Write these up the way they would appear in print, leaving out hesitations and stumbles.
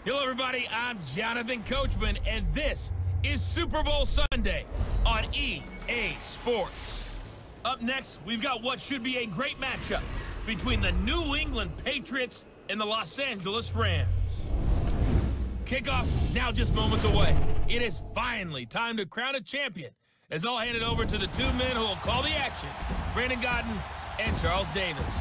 Hello, everybody. I'm Jonathan Coachman, and this is Super Bowl Sunday on EA Sports. Up next, we've got what should be a great matchup between the New England Patriots and the Los Angeles Rams. Kickoff now just moments away. It is finally time to crown a champion, as I'll hand it over to the two men who will call the action, Brandon Godden and Charles Davis.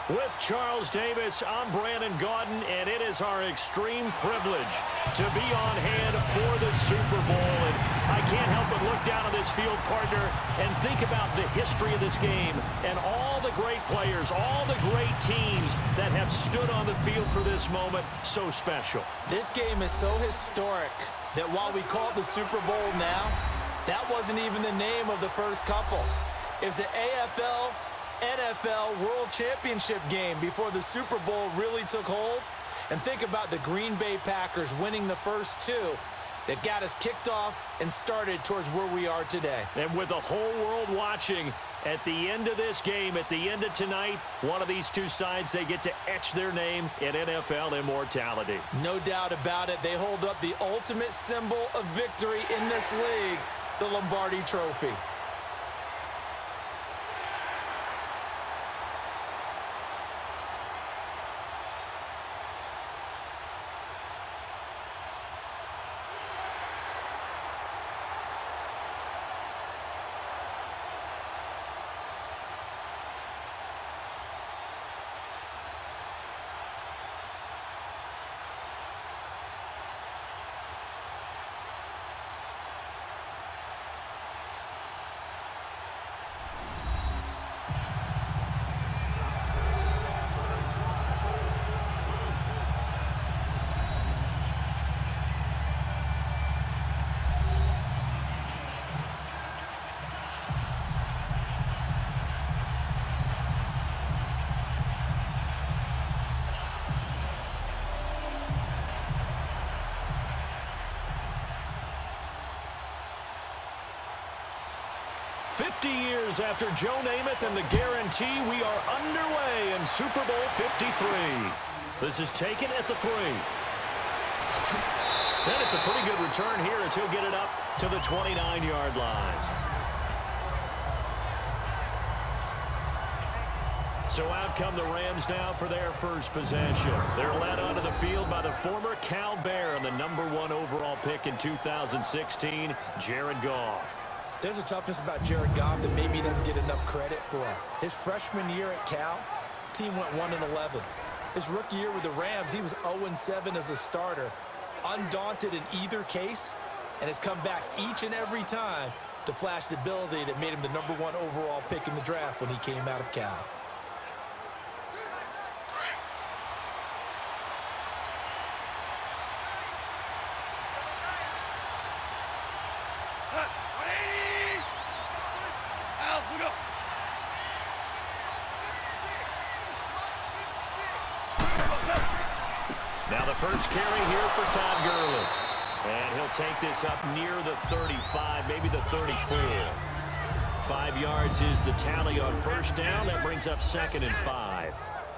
With Charles Davis, I'm Brandon Godden, and it is our extreme privilege to be on hand for the Super Bowl. And I can't help but look down on this field, partner, and think about the history of this game and all the great players, all the great teams that have stood on the field for this moment. So special. This game is so historic that while we call it the Super Bowl now, that wasn't even the name of the first couple. It was the AFL NFL World Championship game before the Super Bowl really took hold. And think about the Green Bay Packers winning the first two that got us kicked off and started towards where we are today. And with the whole world watching, at the end of this game, at the end of tonight, one of these two sides, they get to etch their name in NFL immortality. No doubt about it. They hold up the ultimate symbol of victory in this league, the Lombardi Trophy. Years after Joe Namath and the guarantee, we are underway in Super Bowl 53. This is taken at the 3. And it's a pretty good return here as he'll get it up to the 29-yard line. So out come the Rams now for their first possession. They're led onto the field by the former Cal Bear and the #1 overall pick in 2016, Jared Goff. There's a toughness about Jared Goff that maybe he doesn't get enough credit for. His freshman year at Cal, team went 1-11. His rookie year with the Rams, he was 0-7 as a starter, undaunted in either case, and has come back each and every time to flash the ability that made him the #1 overall pick in the draft when he came out of Cal. Now the first carry here for Todd Gurley. And he'll take this up near the 35, maybe the 34. 5 yards is the tally on first down. That brings up 2nd and 5.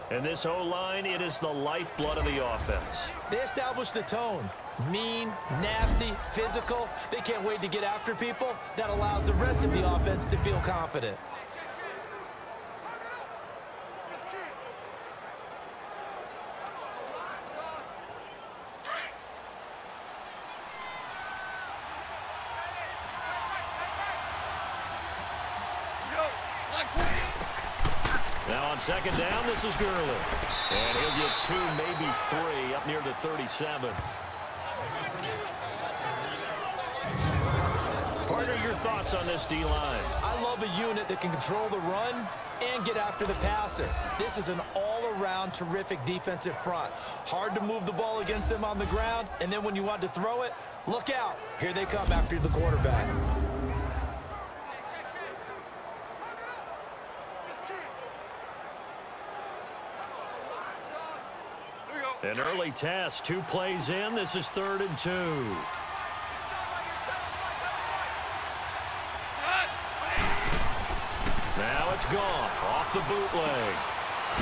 And this O-line, it is the lifeblood of the offense. They established the tone. Mean, nasty, physical. They can't wait to get after people. That allows the rest of the offense to feel confident. Now on second down, this is Gurley. And he'll get 2, maybe 3, up near the 37. Partner, your thoughts on this D-line? I love a unit that can control the run and get after the passer. This is an all-around terrific defensive front. Hard to move the ball against them on the ground, and then when you want to throw it, look out. Here they come after the quarterback. An early test, 2 plays in. This is 3rd and 2. Now it's Goff off the bootleg.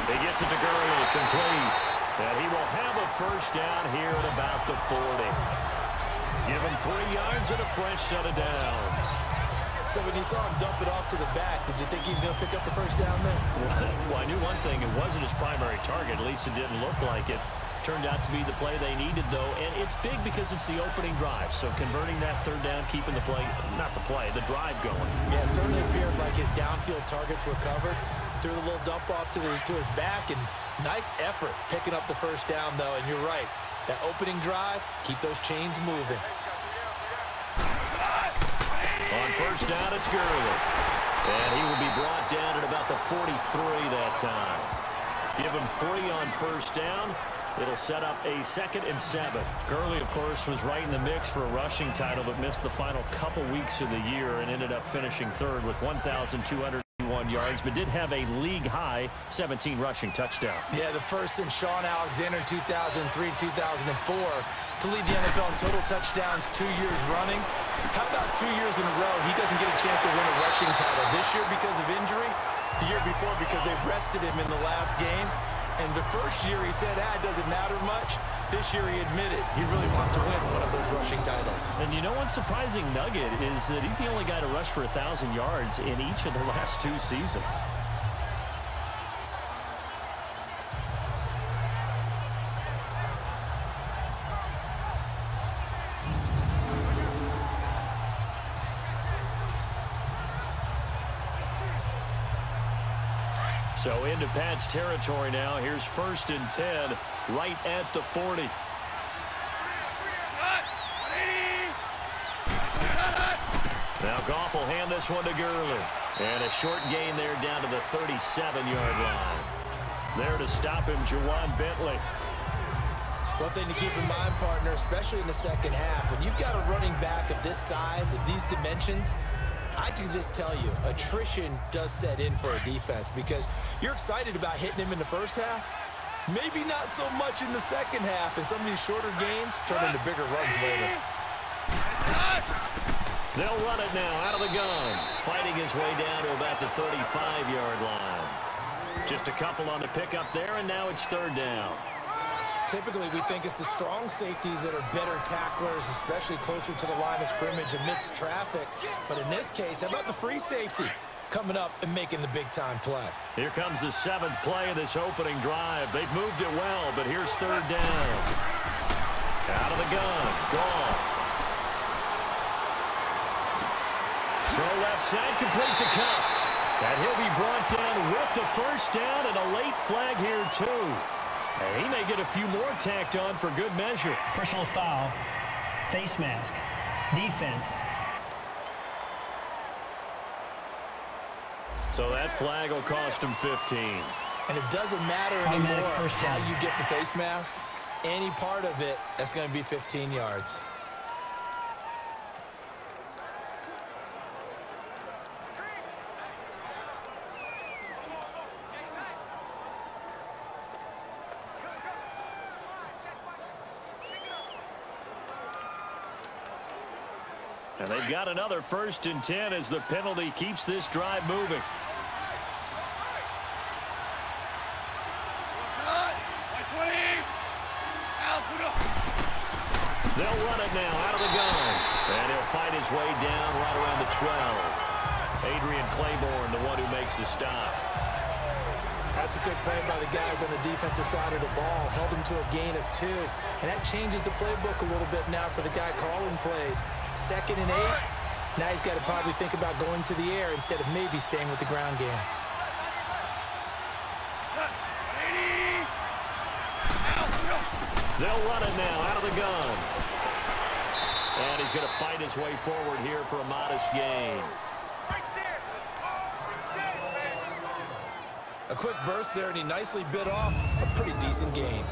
He gets it to Gurley, complete. And he will have a first down here at about the 40. Give him 3 yards and a fresh set of downs. So when you saw him dump it off to the back, did you think he was going to pick up the first down there? Well, I knew one thing. It wasn't his primary target. At least it didn't look like it. Turned out to be the play they needed, though. And it's big because it's the opening drive. So converting that third down, keeping the play, not the play, the drive going. Yeah, it certainly appeared like his downfield targets were covered. Threw a little dump off to his back, and nice effort picking up the first down, though. And you're right. That opening drive, keep those chains moving. On first down, it's Gurley. And he will be brought down at about the 43 that time. Give him 3 on first down. It'll set up a 2nd and 7. Gurley, of course, was right in the mix for a rushing title, but missed the final couple weeks of the year and ended up finishing 3rd with 1,201 yards, but did have a league-high 17 rushing touchdowns. Yeah, the first in Sean Alexander 2003-2004 to lead the NFL in total touchdowns 2 years running. How about 2 years in a row he doesn't get a chance to win a rushing title? This year because of injury, the year before because they rested him in the last game. And the first year he said, it doesn't matter much. This year he admitted he really wants to win one of those rushing titles. And you know one surprising nugget is that he's the only guy to rush for 1,000 yards in each of the last 2 seasons. So into Pat's territory now. Here's 1st and 10 right at the 40. Now Goff will hand this one to Gurley. And a short gain there down to the 37-yard line. There to stop him, Juwan Bentley. One thing to keep in mind, partner, especially in the second half, when you've got a running back of this size, of these dimensions, I can just tell you, attrition does set in for a defense because you're excited about hitting him in the first half. Maybe not so much in the second half, and some of these shorter gains turn into bigger runs later. They'll run it now out of the gun, fighting his way down to about the 35-yard line. Just a couple on the pickup there, and now it's 3rd down. Typically, we think it's the strong safeties that are better tacklers, especially closer to the line of scrimmage amidst traffic. But in this case, how about the free safety coming up and making the big-time play? Here comes the 7th play of this opening drive. They've moved it well, but here's 3rd down. Out of the gun, Goff. Throw left side, complete to Cup. And he'll be brought down with the first down and a late flag here, too. And he may get a few more tacked on for good measure. Personal foul, face mask, defense. So that flag will cost him 15. And it doesn't matter anymore how you get the face mask. Any part of it, that's going to be 15 yards. And they've got another 1st and 10 as the penalty keeps this drive moving. They'll run it now out of the gun. And he'll fight his way down right around the 12. Adrian Claiborne, the one who makes the stop. That's a good play by the guys on the defensive side of the ball. Held him to a gain of 2. And that changes the playbook a little bit now for the guy calling plays. 2nd and 8. Now he's got to probably think about going to the air instead of maybe staying with the ground game. They'll run it now out of the gun. And he's going to fight his way forward here for a modest gain. A quick burst there, and he nicely bit off a pretty decent gain.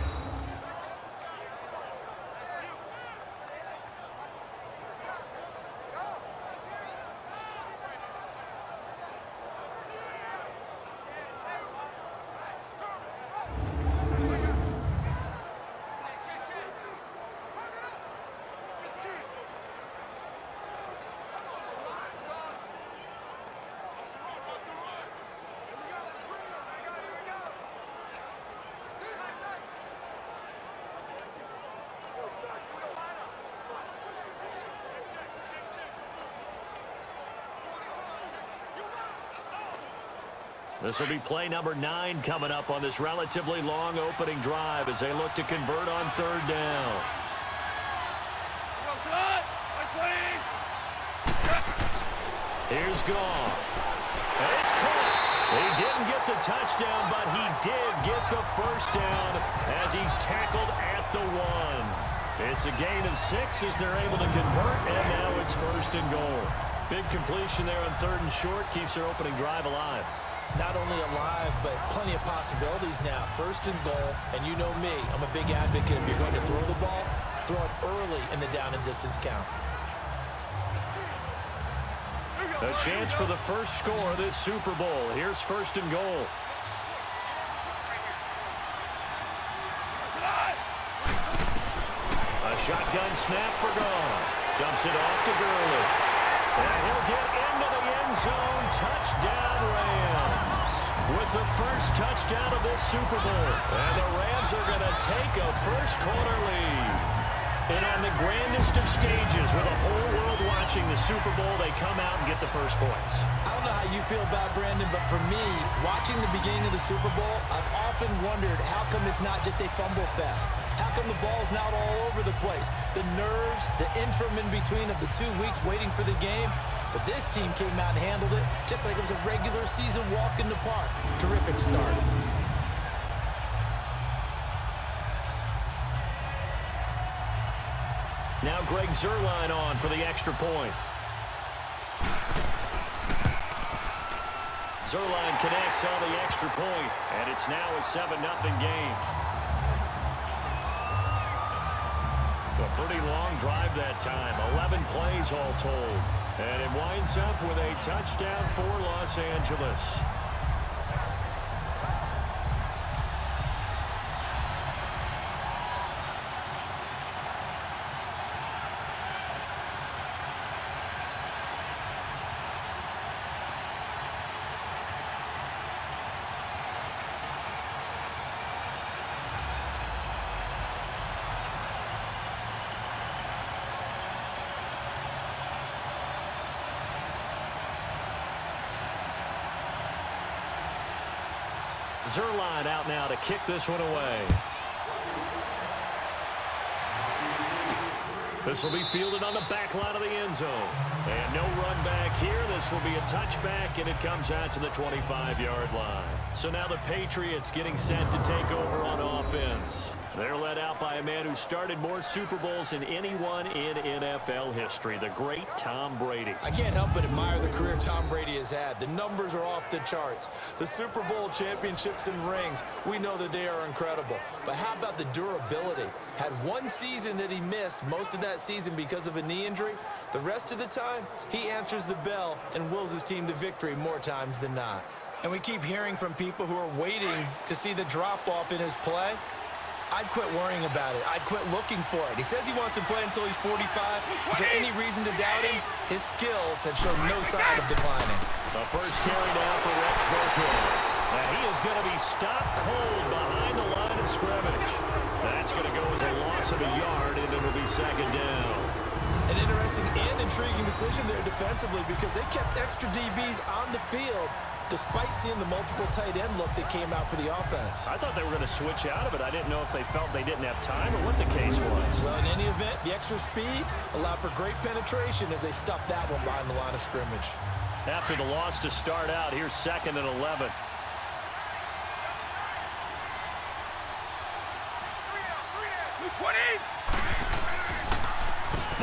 This will be play number 9 coming up on this relatively long opening drive as they look to convert on third down. Here's Goff. And it's caught. He didn't get the touchdown, but he did get the first down as he's tackled at the 1. It's a gain of 6 as they're able to convert, and now it's first and goal. Big completion there on third and short keeps their opening drive alive. Not only alive, but plenty of possibilities now. First and goal, and you know me, I'm a big advocate. If you're going to throw the ball, throw it early in the down and distance count. A chance for the first score of this Super Bowl. Here's first and goal. A shotgun snap for Goff. Dumps it off to Gurley. And he'll get into the end zone. Touchdown, Rams. With the first touchdown of this Super Bowl. And the Rams are going to take a first-quarter lead. And on the grandest of stages, with the whole world watching the Super Bowl, they come out and get the first points. I don't know how you feel about Brandon, but for me, watching the beginning of the Super Bowl, I've often wondered how come it's not just a fumble fest? How come the ball's not all over the place? The nerves, the interim in between of the 2 weeks waiting for the game. But this team came out and handled it just like it was a regular season walk in the park. Terrific start. Now Greg Zuerlein on for the extra point. Zuerlein connects on the extra point, and it's now a 7-0 game. A pretty long drive that time, 11 plays all told. And it winds up with a touchdown for Los Angeles. Zuerlein out now to kick this one away. This will be fielded on the back line of the end zone. And no run back here. This will be a touchback, and it comes out to the 25-yard line. So now the Patriots getting set to take over on offense. They're led out by a man who started more Super Bowls than anyone in NFL history, the great Tom Brady. I can't help but admire the career Tom Brady has had. The numbers are off the charts. The Super Bowl championships and rings, we know that they are incredible. But how about the durability? Had one season that he missed, most of that season because of a knee injury. The rest of the time, he answers the bell and wills his team to victory more times than not. And we keep hearing from people who are waiting to see the drop-off in his play. I'd quit worrying about it. I'd quit looking for it. He says he wants to play until he's 45. Is there any reason to doubt him? His skills have shown no sign of declining. The first carry now for Rex Burkhead. And he is going to be stopped cold behind the line of scrimmage. That's going to go as a loss of a yard, and it'll be second down. An interesting and intriguing decision there defensively because they kept extra DBs on the field despite seeing the multiple tight end look that came out for the offense. I thought they were going to switch out of it. I didn't know if they felt they didn't have time or what the case was. Well, in any event, the extra speed allowed for great penetration as they stuffed that one behind the line of scrimmage. After the loss to start out, here's second and 11.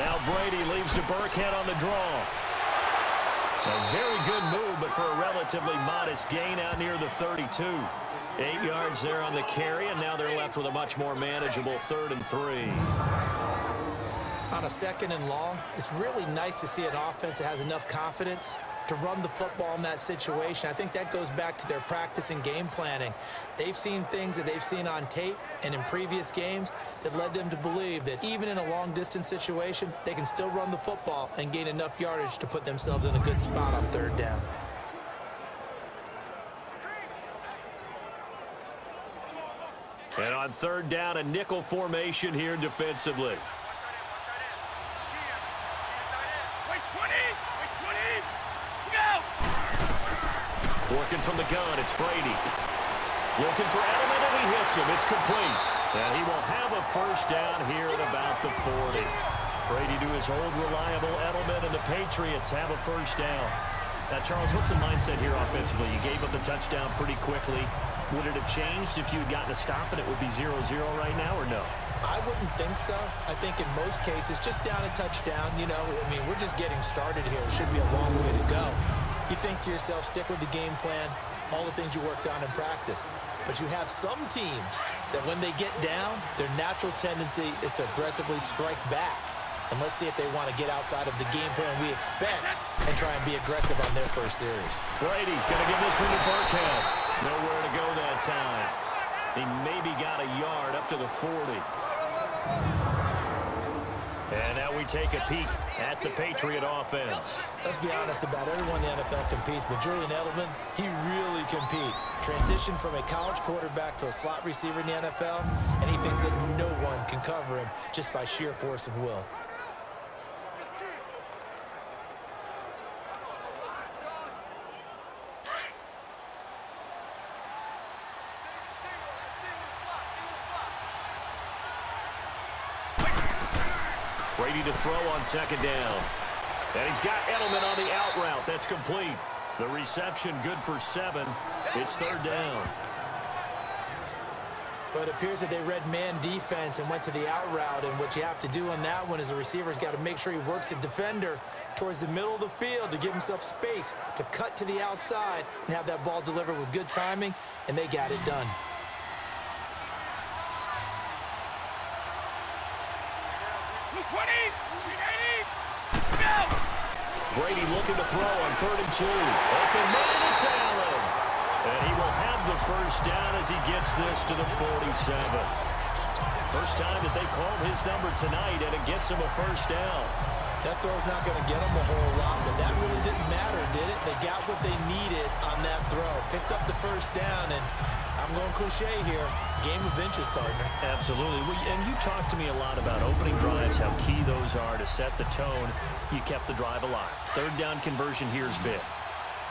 Now Brady leaves to Burkhead on the draw. A very good move, but for a relatively modest gain out near the 32. 8 yards there on the carry, and now they're left with a much more manageable 3rd and 3. On a 2nd and long, it's really nice to see an offense that has enough confidence to run the football in that situation. I think that goes back to their practice and game planning. They've seen things that they've seen on tape and in previous games that led them to believe that even in a long-distance situation, they can still run the football and gain enough yardage to put themselves in a good spot on 3rd down. And on 3rd down, a nickel formation here defensively. Working from the gun, it's Brady. Looking for Edelman, and he hits him. It's complete. And he will have a first down here at about the 40. Brady to his old reliable Edelman, and the Patriots have a first down. Now, Charles, what's the mindset here offensively? You gave up the touchdown pretty quickly. Would it have changed if you had gotten a stop and it would be 0-0 right now, or no? I wouldn't think so. I think in most cases, just down a touchdown, you know, I mean, we're just getting started here. It should be a long way to go. You think to yourself, stick with the game plan, all the things you worked on in practice. But you have some teams that when they get down, their natural tendency is to aggressively strike back. And let's see if they want to get outside of the game plan we expect and try and be aggressive on their first series. Brady going to give this one to Burkhead. Nowhere to go that time. He maybe got a yard up to the 40. And now we take a peek at the Patriot offense. Let's be honest about everyone in the NFL competes, but Julian Edelman, he really competes. Transitioned from a college quarterback to a slot receiver in the NFL, and he thinks that no one can cover him just by sheer force of will. Brady to throw on second down. And he's got Edelman on the out route. That's complete. The reception good for 7. It's third down. But it appears that they read man defense and went to the out route. And what you have to do on that one is the receiver's got to make sure he works the defender towards the middle of the field to give himself space to cut to the outside and have that ball delivered with good timing. And they got it done. Brady looking to throw on 3rd and 2. Open man, it's Allen. And he will have the first down as he gets this to the 47. First time that they called his number tonight, and it gets him a first down. That throw's not going to get them a whole lot, but that really didn't matter, did it? They got what they needed on that throw. Picked up the first down, and I'm going cliche here. Game of inches, partner. Absolutely. And you talked to me a lot about opening drives, how key those are to set the tone. You kept the drive alive. Third down conversion here is big.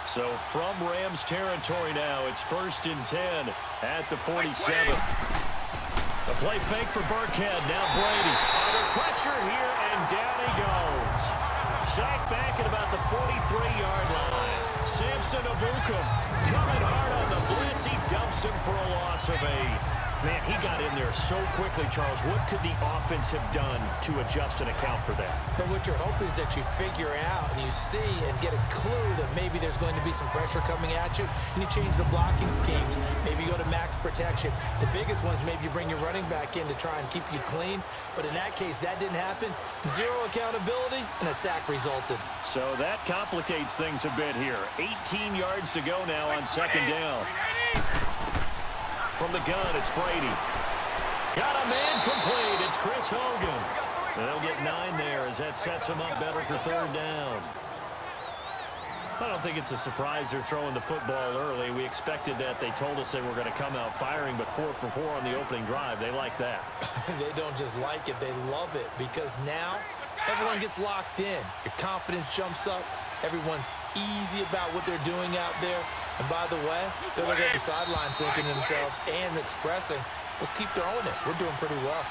So from Rams territory now, it's 1st and 10 at the 47. A play fake for Burkhead. Now Brady under pressure here, and down he goes. Sacked back at about the 43-yard line. Samson Abukum coming hard on the blitz. He dumps him for a loss of 8. Man, he got in there so quickly, Charles. What could the offense have done to adjust and account for that? But what you're hoping is that you figure out and you see and get a clue that maybe there's going to be some pressure coming at you, and you change the blocking schemes. Maybe you go to max protection. The biggest one is maybe you bring your running back in to try and keep you clean. But in that case, that didn't happen. 0 accountability, and a sack resulted. So that complicates things a bit here. 18 yards to go now on second down. From the gun, it's Brady. Got a man complete. It's Chris Hogan. And they'll get 9 there as that sets him up better for third down. I don't think it's a surprise they're throwing the football early. We expected that. They told us they were going to come out firing, but 4 for 4 on the opening drive. They like that. They don't just like it. They love it because now everyone gets locked in. Your confidence jumps up. Everyone's easy about what they're doing out there. And by the way, they're looking at the sideline thinking to themselves and expressing, let's keep throwing it. We're doing pretty well.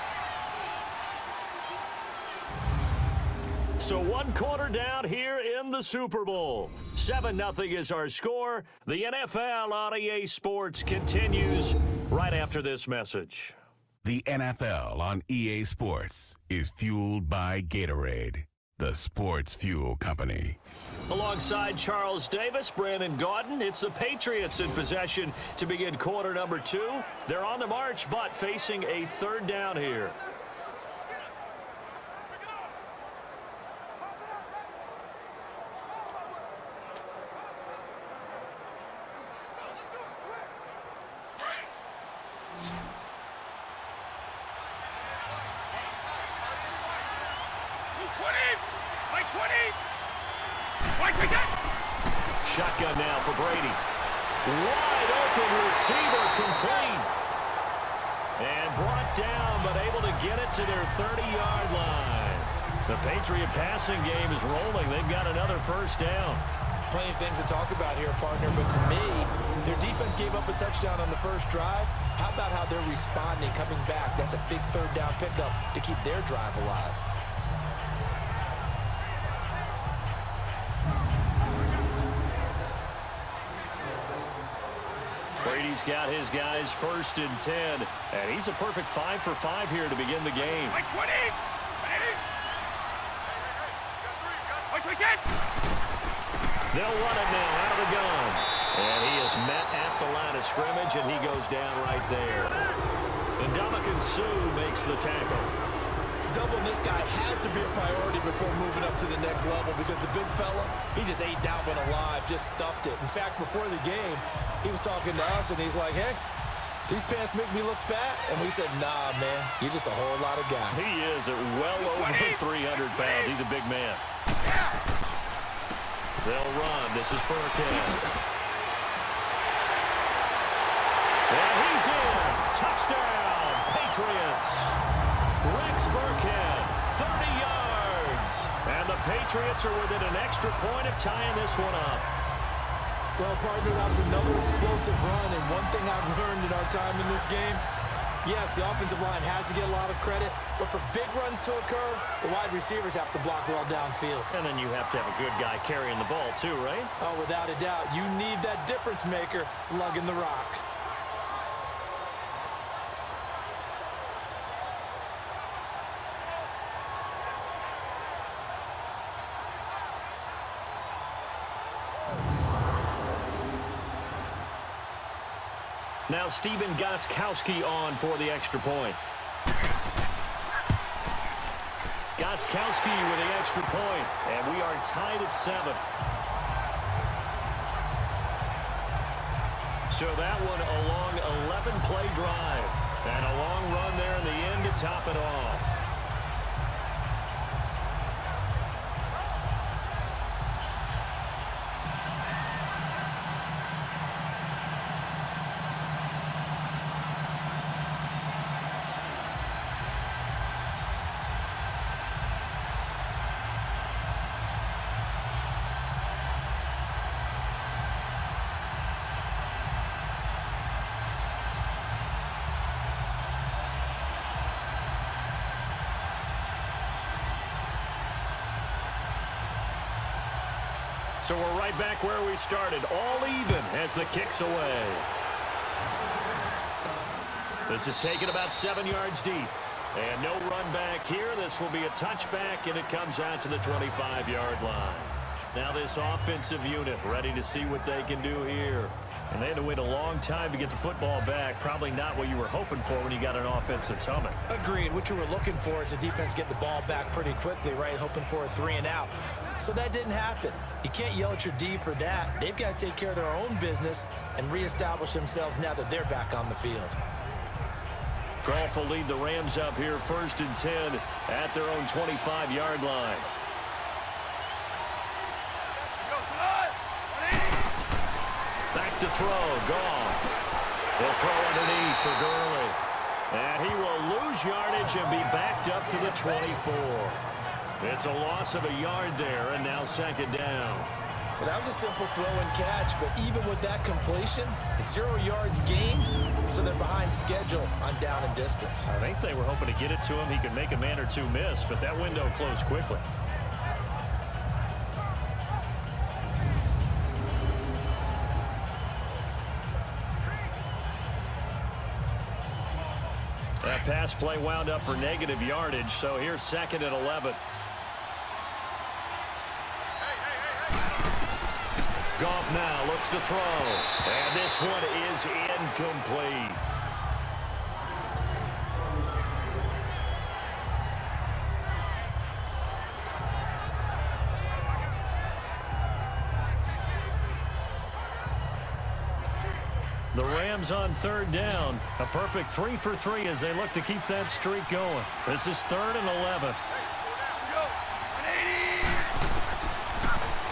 So 1 quarter down here in the Super Bowl. 7-0 is our score. The NFL on EA Sports continues right after this message. The NFL on EA Sports is fueled by Gatorade, the sports fuel company. Alongside Charles Davis, Brandon Gaudin, it's the Patriots in possession to begin quarter number 2. They're on the march, but facing a third down here. Shotgun now for Brady. Wide open receiver complete. And brought down, but able to get it to their 30-yard line. The Patriot passing game is rolling. They've got another first down. plenty of things to talk about here, partner, but to me, their defense gave up a touchdown on the first drive. How about how they're responding, coming back? That's a big third down pickup to keep their drive alive. Brady's got his guys 1st and 10, and he's a perfect 5 for 5 here to begin the game. They'll run it now out of the gun. And he is met at the line of scrimmage, and he goes down right there. And Ndamukong Suh makes the tackle. Doubling this guy has to be a priority before moving up to the next level because the big fella, he just ate that one alive, just stuffed it. In fact, before the game, he was talking to us, and he's like, hey, these pants make me look fat. And we said, nah, man, you're just a whole lot of guy. He is at well over 300 pounds. He's a big man. They'll run. This is Burkhead. And he's in. Touchdown, Patriots. Rex Burkhead, 30 yards. And the Patriots are within an extra point of tying this one up. Well, partner, that was another explosive run, and one thing I've learned in our time in this game, yes, the offensive line has to get a lot of credit, but for big runs to occur, the wide receivers have to block well downfield. And then you have to have a good guy carrying the ball too, right? Oh, without a doubt. You need that difference maker lugging the rock. Now Stephen Gostkowski on for the extra point. Gostkowski with the extra point, and we are tied at 7. So that one a long 11-play drive, and a long run there in the end to top it off. So we're right back where we started, all even as the kick's away. This is taken about 7 yards deep. And no run back here. This will be a touchback, and it comes out to the 25-yard line. Now this offensive unit ready to see what they can do here. And they had to wait a long time to get the football back. Probably not what you were hoping for when you got an offense that's humming. Agreed. What you were looking for is the defense get the ball back pretty quickly, right? Hoping for a 3-and-out. So that didn't happen. You can't yell at your D for that. They've got to take care of their own business and reestablish themselves now that they're back on the field. Goff will lead the Rams up here 1st and 10 at their own 25-yard line. Back to throw, Goff. He'll throw underneath for Gurley. And he will lose yardage and be backed up to the 24. It's a loss of a yard there, and now 2nd down. Well, that was a simple throw and catch, but even with that completion, 0 yards gained, so they're behind schedule on down and distance. I think they were hoping to get it to him. He could make a man or two miss, but that window closed quickly. That pass play wound up for negative yardage, so here's 2nd and 11. Goff now looks to throw, and this one is incomplete. The Rams on 3rd down. A perfect 3 for 3 as they look to keep that streak going. This is 3rd and 11.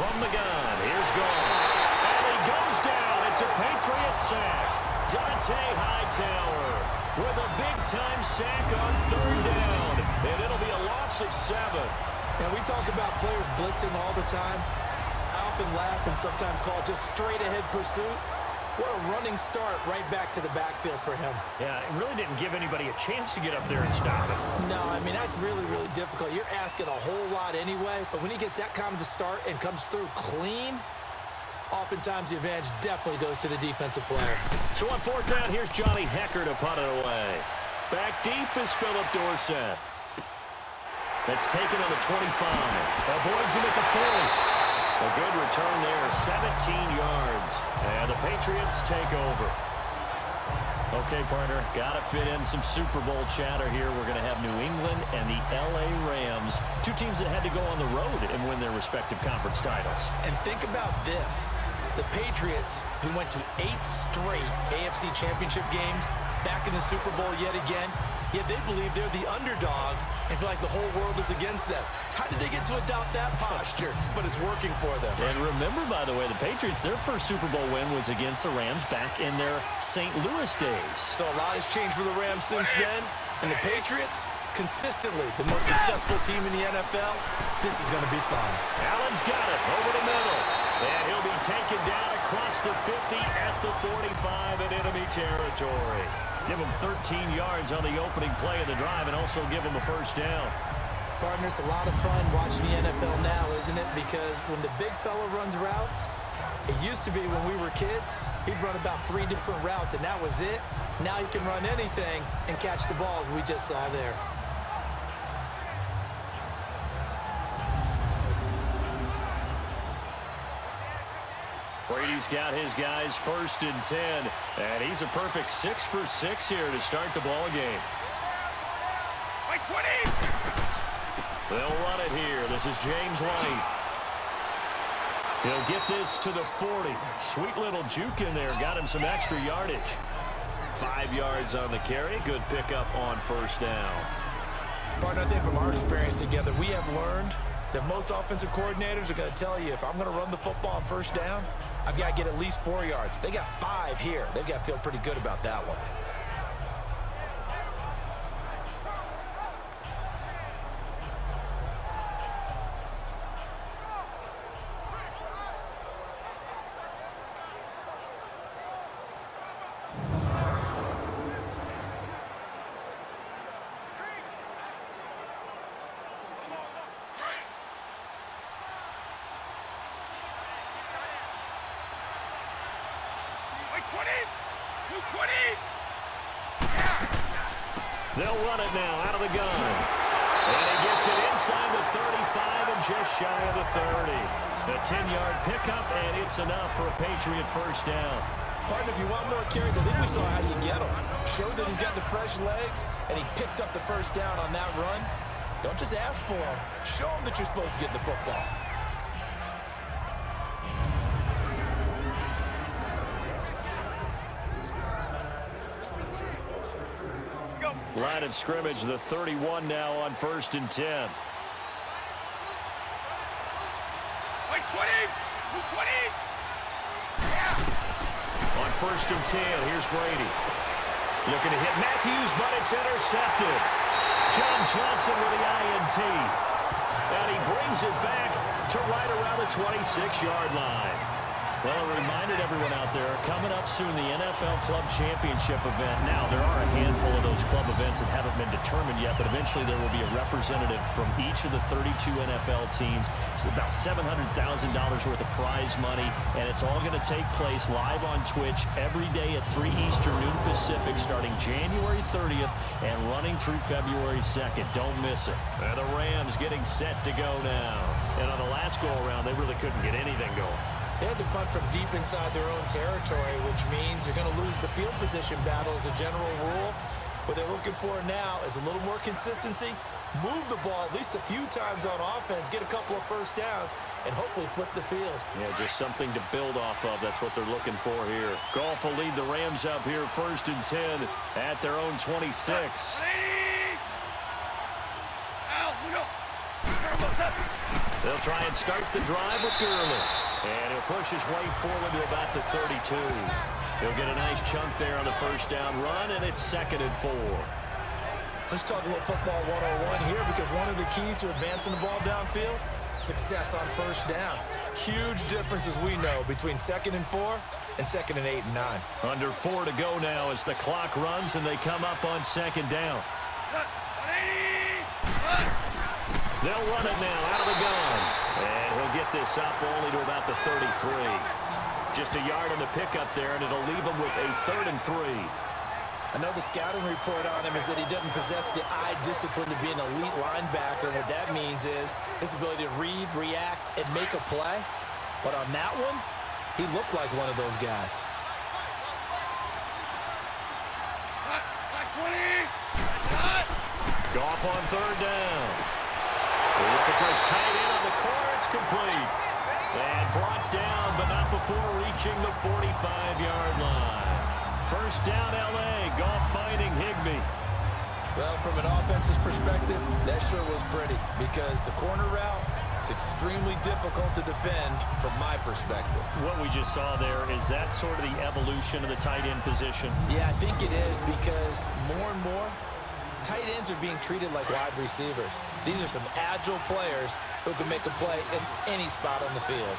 From the gun, here's Goff. And he goes down. It's a Patriots sack. Dante Hightower with a big-time sack on 3rd down. And it'll be a loss of 7. Now, we talk about players blitzing all the time. I often laugh and sometimes call just straight-ahead pursuit. What a running start right back to the backfield for him. Yeah, it really didn't give anybody a chance to get up there and stop it. No, I mean, that's really, really difficult. You're asking a whole lot anyway, but when he gets that kind of a start and comes through clean, oftentimes the advantage definitely goes to the defensive player. So on fourth down, here's Johnny Hecker to punt it away. Back deep is Philip Dorsett. That's taken on the 25. Avoids him at the 40. A good return there, 17 yards. And the Patriots take over. Okay, partner, got to fit in some Super Bowl chatter here. We're going to have New England and the L.A. Rams, two teams that had to go on the road and win their respective conference titles. And think about this. The Patriots, who went to 8 straight AFC championship games, back in the Super Bowl yet again, yet they believe they're the underdogs and feel like the whole world is against them. How did they get to adopt that posture? But it's working for them. And remember, by the way, the Patriots, their first Super Bowl win was against the Rams back in their St. Louis days. So a lot has changed for the Rams since then. And the Patriots, consistently the most successful team in the NFL. This is going to be fun. Allen's got it over the middle. And he'll be taken down across the 50 at the 45 in enemy territory. Give him 13 yards on the opening play of the drive and also give him a first down. Partner, it's a lot of fun watching the NFL now, isn't it? Because when the big fella runs routes, it used to be when we were kids, he'd run about 3 different routes, and that was it. Now he can run anything and catch the balls we just saw there. Brady's got his guys first and 10, and he's a perfect 6 for 6 here to start the ball game. 20. They'll run it here. This is James White. He'll get this to the 40. Sweet little juke in there. Got him some extra yardage. 5 yards on the carry. Good pickup on first down. Partner, I think from our experience together, we have learned that most offensive coordinators are going to tell you, if I'm going to run the football on first down, I've got to get at least 4 yards. They got 5 here. They've got to feel pretty good about that one. They'll run it now out of the gun. And he gets it inside the 35 and just shy of the 30. A 10-yard pickup, and it's enough for a Patriot first down. Partner, if you want more carries, I think we saw how you get them. Showed that he's got the fresh legs, and he picked up the first down on that run. Don't just ask for them. Show them that you're supposed to get the football. Line of scrimmage, the 31 now on first and 10. On first and 10, here's Brady. Looking to hit Matthews, but it's intercepted. John Johnson with the INT. And he brings it back to right around the 26-yard line. Well, I reminded everyone out there, coming up soon, the NFL Club Championship event. Now, there are a handful of those club events that haven't been determined yet, but eventually there will be a representative from each of the 32 NFL teams. It's about $700,000 worth of prize money, and it's all going to take place live on Twitch every day at 3 Eastern, noon Pacific, starting January 30th and running through February 2nd. Don't miss it. And the Rams getting set to go now. And on the last go-around, they really couldn't get anything going. They had to punt from deep inside their own territory, which means they're going to lose the field position battle as a general rule. What they're looking for now is a little more consistency, move the ball at least a few times on offense, get a couple of first downs, and hopefully flip the field. Yeah, just something to build off of. That's what they're looking for here. Goff will lead the Rams up here first and 10 at their own 26. They'll try and start the drive with Gurley. And he'll push his way forward to about the 32. He'll get a nice chunk there on the first down run, and it's 2nd and 4. Let's talk a little football 101 here, because one of the keys to advancing the ball downfield success on first down. Huge difference, as we know, between 2nd and 4 and 2nd and 8 and 9. Under 4 to go now as the clock runs and they come up on 2nd down. They'll run it now out of the gun. And he'll get this up only to about the 33. Just a yard on the pickup there, and it'll leave him with a 3rd and 3. I know the scouting report on him is that he doesn't possess the eye discipline to be an elite linebacker. And what that means is his ability to read, react, and make a play. But on that one, he looked like one of those guys. Goff on 3rd down. Look at this tight end on the corner. It's complete. And brought down, but not before reaching the 45-yard line. First down, L.A. Goff finding Higbee. Well, from an offense's perspective, that sure was pretty because the corner route, it's extremely difficult to defend from my perspective. What we just saw there, is that sort of the evolution of the tight end position? Yeah, I think it is because more and more, tight ends are being treated like wide receivers. These are some agile players who can make a play in any spot on the field.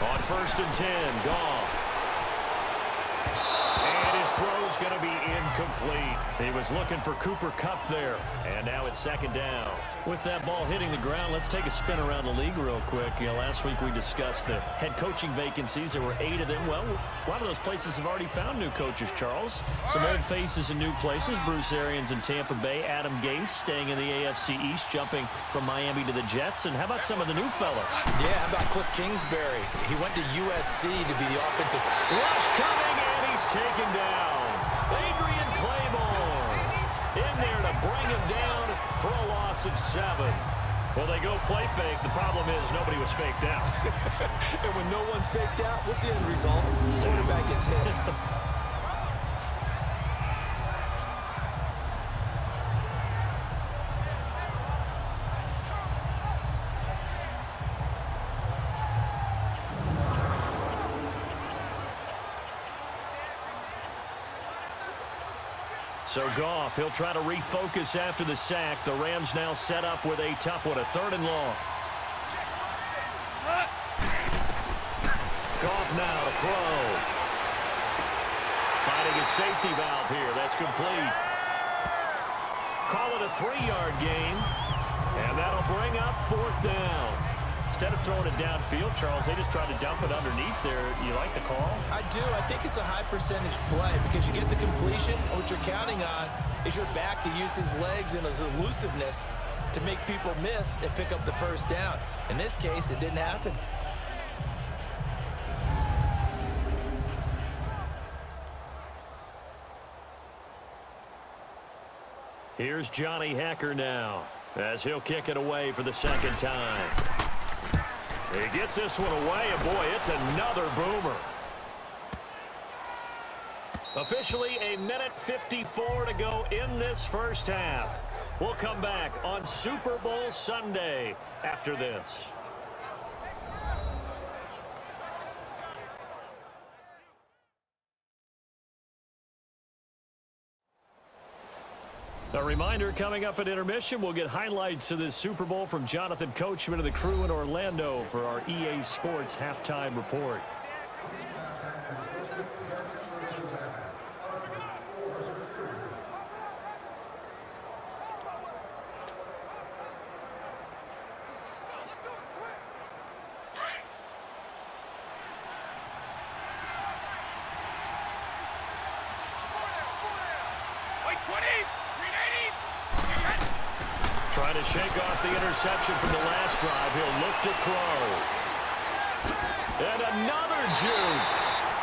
On 1st and 10, Goff. And his throw's going to be incomplete. He was looking for Cooper Kupp there. And now it's 2nd down. With that ball hitting the ground, let's take a spin around the league real quick. You know, last week we discussed the head coaching vacancies. There were 8 of them. Well, a lot of those places have already found new coaches, Charles. Some old faces in new places. Bruce Arians in Tampa Bay. Adam Gase staying in the AFC East, jumping from Miami to the Jets. And how about some of the new fellas? Yeah, how about Cliff Kingsbury? He went to USC to be the offensive... Rush coming, and he's taken down. Adrian Claymore in there to bring him down for a loss of 7. Well, they go play fake. The problem is nobody was faked out. And when no one's faked out, what's the end result? The quarterback gets hit. So Goff, he'll try to refocus after the sack. The Rams now set up with a tough one, a 3rd and long. Goff now to throw. Finding a safety valve here. That's complete. Call it a 3-yard gain. And that'll bring up 4th down. Instead of throwing it downfield, Charles, they just tried to dump it underneath there. You like the call? I do. I think it's a high-percentage play because you get the completion. What you're counting on is your back to use his legs and his elusiveness to make people miss and pick up the 1st down. In this case, it didn't happen. Here's Johnny Hacker now as he'll kick it away for the 2nd time. He gets this one away, and boy, it's another boomer. Officially a minute 54 to go in this first half. We'll come back on Super Bowl Sunday after this. A reminder, coming up at intermission, we'll get highlights of this Super Bowl from Jonathan Coachman and the crew in Orlando for our EA Sports Halftime Report. Trying to shake off the interception from the last drive. He'll look to throw. And another juke.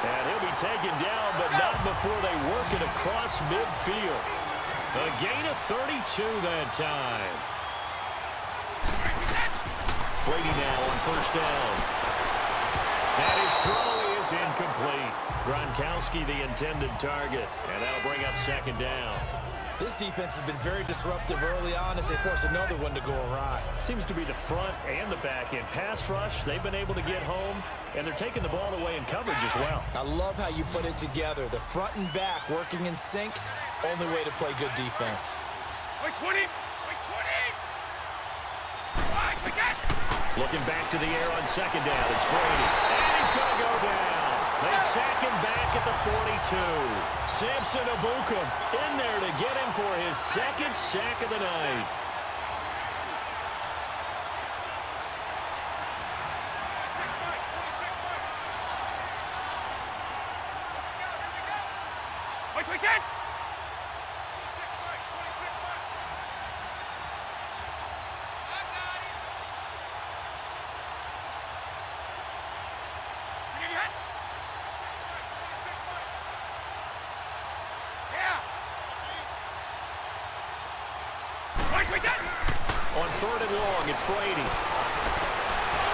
And he'll be taken down, but not before they work it across midfield. A gain of 32 that time. Brady now on 1st down. And his throw is incomplete. Gronkowski the intended target. And that'll bring up 2nd down. This defense has been very disruptive early on as they force another one to go awry. Seems to be the front and the back end. Pass rush, they've been able to get home, and they're taking the ball away in coverage as well. I love how you put it together. The front and back working in sync, only way to play good defense. Looking back to the air on second down. It's Brady. And he's going to go down. They sack him back at the 42. Samson Ebukam in there to get him for his second sack of the night. On third and long, it's Brady.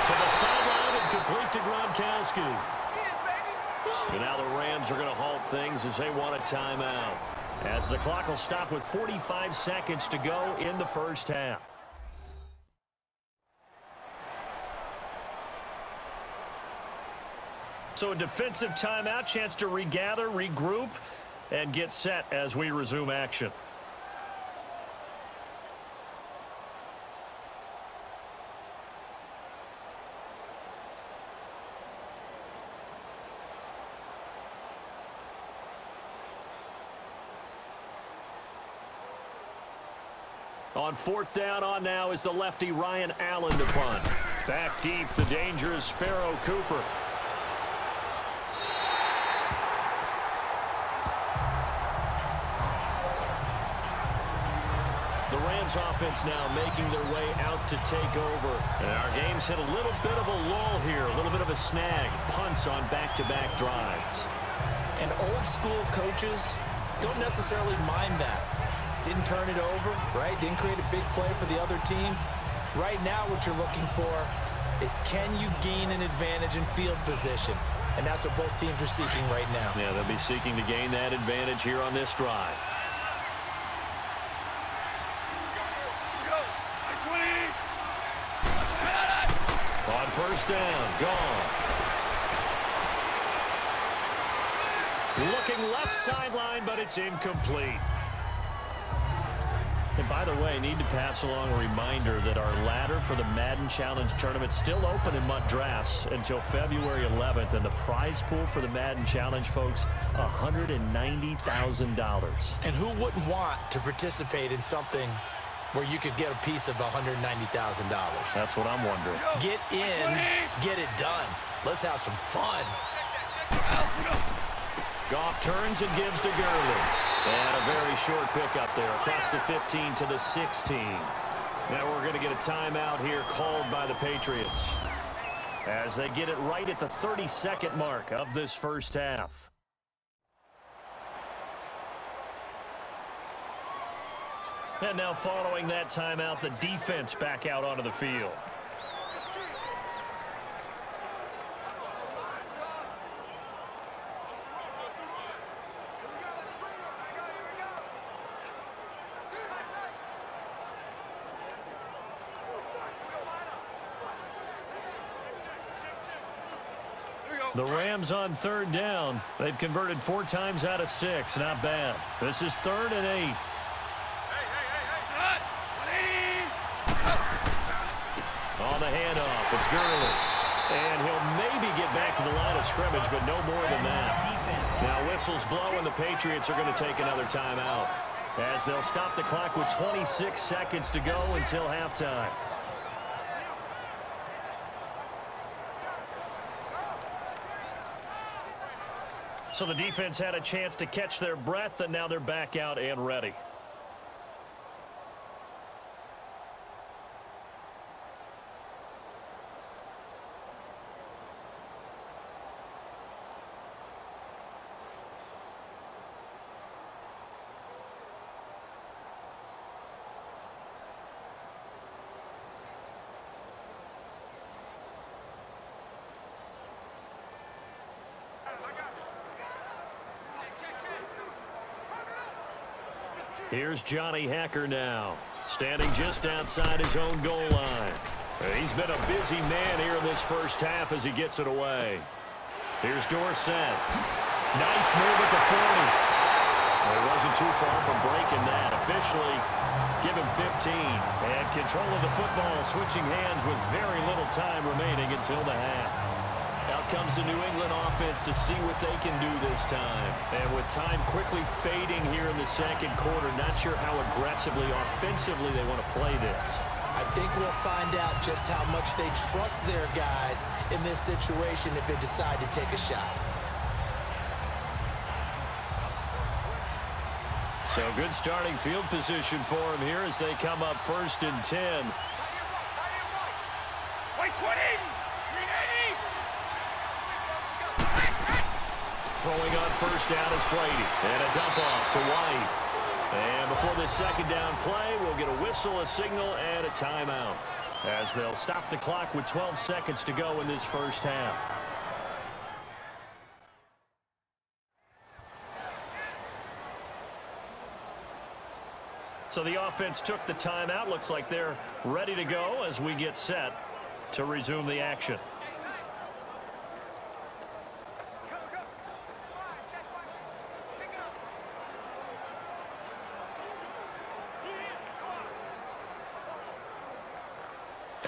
To the sideline and complete to Gronkowski. And now the Rams are going to halt things as they want a timeout. As the clock will stop with 45 seconds to go in the first half. So a defensive timeout, chance to regather, regroup, and get set as we resume action. On fourth down on now is the lefty Ryan Allen to punt. Back deep, the dangerous Pharaoh Cooper. The Rams offense now making their way out to take over. And our game's hit a little bit of a lull here, a little bit of a snag. Punts on back-to-back drives. And old school coaches don't necessarily mind that. Didn't turn it over, right? Didn't create a big play for the other team. Right now what you're looking for is, can you gain an advantage in field position? And that's what both teams are seeking right now. Yeah, they'll be seeking to gain that advantage here on this drive. On first down, gone. Looking left sideline, but it's incomplete. And by the way, need to pass along a reminder that our ladder for the Madden Challenge Tournament is still open in MUT Drafts until February 11th. And the prize pool for the Madden Challenge, folks, $190,000. And who wouldn't want to participate in something where you could get a piece of $190,000? That's what I'm wondering. Get in, get it done. Let's have some fun. Goff turns and gives to Gurley. And a very short pickup there across the 15 to the 16. Now we're going to get a timeout here called by the Patriots as they get it right at the 30-second mark of this first half. And now following that timeout, the defense back out onto the field. The Rams on third down. They've converted 4 times out of 6. Not bad. This is 3rd and 8. On the handoff, it's Gurley. And he'll maybe get back to the line of scrimmage, but no more than that. Now whistles blow, and the Patriots are going to take another timeout as they'll stop the clock with 26 seconds to go until halftime. So the defense had a chance to catch their breath, and now they're back out and ready. Here's Johnny Hacker now, standing just outside his own goal line. He's been a busy man here in this first half as he gets it away. Here's Dorsett. Nice move at the 40. Well, he wasn't too far from breaking that. Officially Give him 15. And control of the football, switching hands with very little time remaining until the half. Out comes the New England offense to see what they can do this time. And with time quickly fading here in the second quarter, not sure how aggressively, offensively they want to play this. I think we'll find out just how much they trust their guys in this situation if they decide to take a shot. So good starting field position for him here as they come up 1st and 10. White 20! Throwing on 1st down is Brady. And a dump off to White. And before this 2nd down play, we'll get a whistle, a signal, and a timeout, as they'll stop the clock with 12 seconds to go in this first half. So the offense took the timeout. Looks like they're ready to go as we get set to resume the action.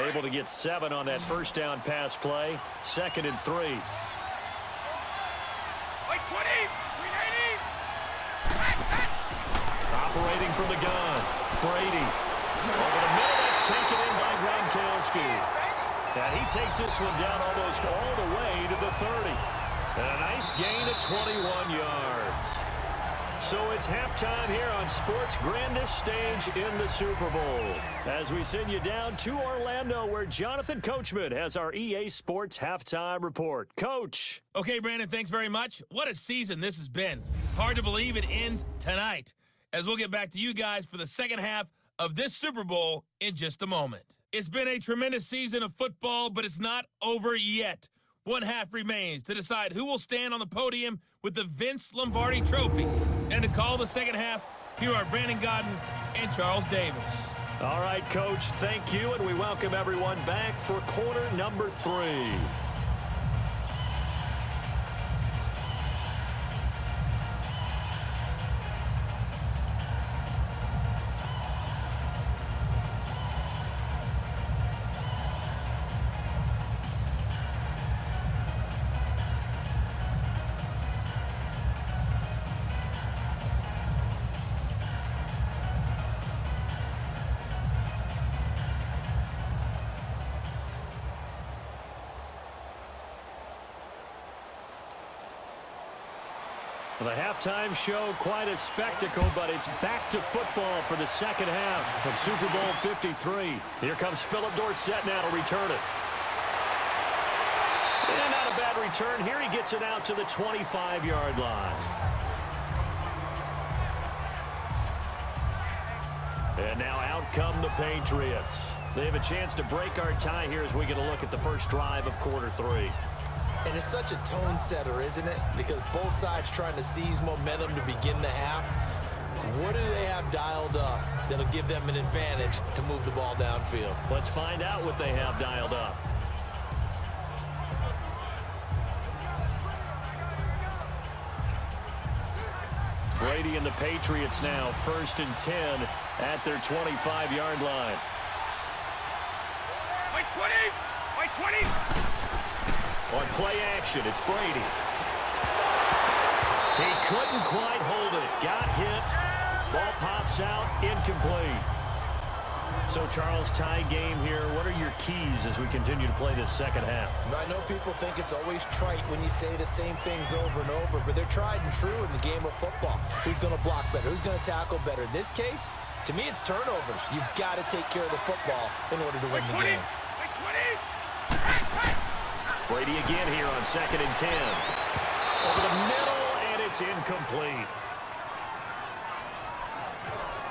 Able to get 7 on that 1st down pass play. 2nd and 3. White 20! Operating from the gun. Brady. Over the middle. That's taken in by Gronkowski. And he takes this one down almost all the way to the 30. And a nice gain of 21 yards. So it's halftime here on sports' grandest stage in the Super Bowl, as we send you down to Orlando, where Jonathan Coachman has our EA Sports halftime report. Coach. Okay, Brandon, thanks very much. What a season this has been. Hard to believe it ends tonight, as we'll get back to you guys for the second half of this Super Bowl in just a moment. It's been a tremendous season of football, but it's not over yet. One half remains to decide who will stand on the podium with the Vince Lombardi Trophy. And to call the second half, here are Brandon Gaudin and Charles Davis. All right, Coach, thank you, and we welcome everyone back for quarter number 3. The halftime show, quite a spectacle, but it's back to football for the second half of Super Bowl 53. Here comes Philip Dorsett now to return it. And not a bad return. Here he gets it out to the 25-yard line. And now out come the Patriots. They have a chance to break our tie here as we get a look at the first drive of quarter 3. And it's such a tone setter, isn't it? Because both sides trying to seize momentum to begin the half. What do they have dialed up that'll give them an advantage to move the ball downfield? Let's find out what they have dialed up. Brady and the Patriots now 1st and 10 at their 25-yard line. White 20! White 20! On play action, it's Brady. He couldn't quite hold it. Got hit. Ball pops out. Incomplete. So, Charles, tie game here. What are your keys as we continue to play this second half? I know people think it's always trite when you say the same things over and over, but they're tried and true in the game of football. Who's going to block better? Who's going to tackle better? In this case, to me, it's turnovers. You've got to take care of the football in order to win the game. Brady again here on 2nd and 10. Over the middle, and it's incomplete.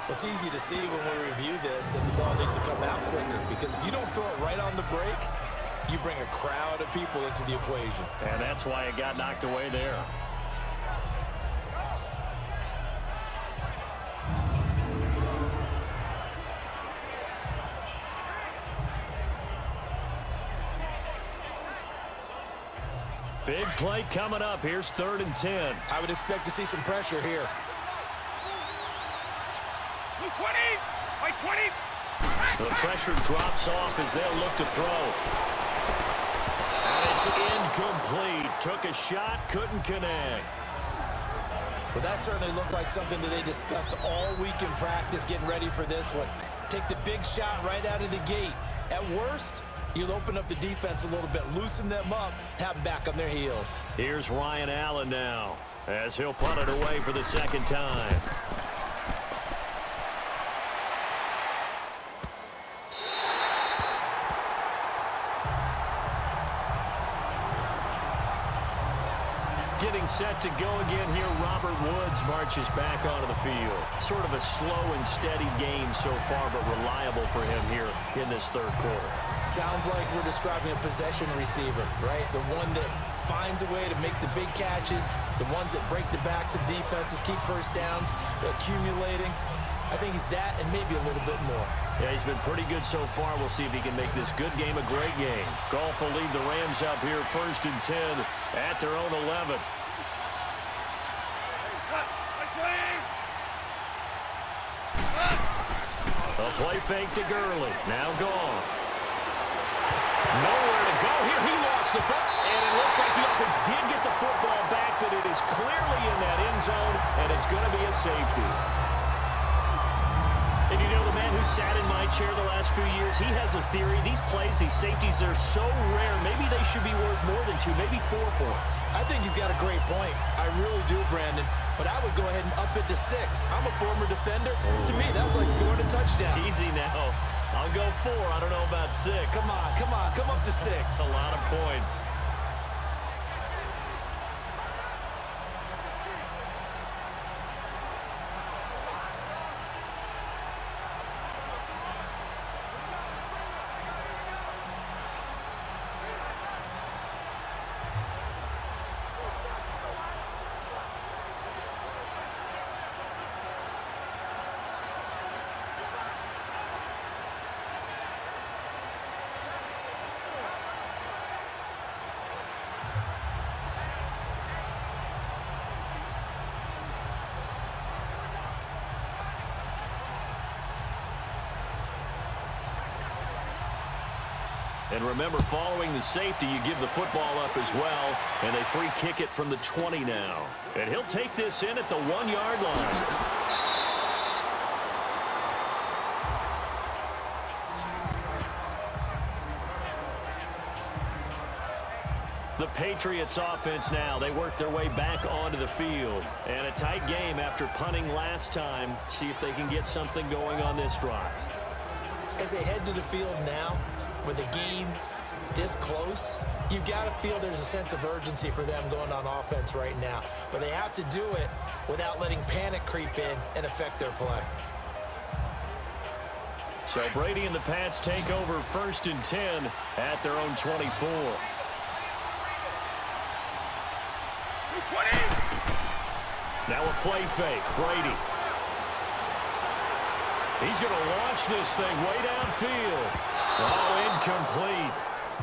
It's easy to see when we review this that the ball needs to come out quicker, because if you don't throw it right on the break, you bring a crowd of people into the equation. And that's why it got knocked away there. Big play coming up. Here's 3rd and 10. I would expect to see some pressure here. Blue 20! White 20. The pressure drops off as they'll look to throw. And it's incomplete. Took a shot, couldn't connect. Well, that certainly looked like something that they discussed all week in practice getting ready for this one. Take the big shot right out of the gate. At worst, you'll open up the defense a little bit, loosen them up, have them back on their heels. Here's Ryan Allen now as he'll punt it away for the second time. Getting set to go again here, Robert Woods marches back onto the field. Sort of a slow and steady game so far, but reliable for him here in this third quarter. Sounds like we're describing a possession receiver, right? The one that finds a way to make the big catches, the ones that break the backs of defenses, keep first downs, accumulating. I think he's that and maybe a little bit more. Yeah, he's been pretty good so far. We'll see if he can make this good game a great game. Goff will lead the Rams up here 1st and 10 at their own 11. A play fake to Gurley. Now gone. Nowhere to go here. He lost the ball. And it looks like the offense did get the football back, but it is clearly in that end zone, and it's going to be a safety. And you know, the man who sat in my chair the last few years, he has a theory. These plays, these safeties, they're so rare. Maybe they should be worth more than 2, maybe 4 points. I think he's got a great point. I really do, Brandon. But I would go ahead and up it to 6. I'm a former defender. To me, that's like scoring a touchdown. Easy now. I'll go 4. I don't know about 6. Come on. Come up to 6. A lot of points. And remember, following the safety, you give the football up as well, and they free kick it from the 20 now. And he'll take this in at the 1-yard line. The Patriots offense now, they work their way back onto the field. And a tight game after punting last time. See if they can get something going on this drive. As they head to the field now, with the game this close, you've got to feel there's a sense of urgency for them going on offense right now. But they have to do it without letting panic creep in and affect their play. So Brady and the Pats take over 1st and 10 at their own 24. 20. Now a play fake. Brady. He's going to launch this thing way downfield. Oh, incomplete.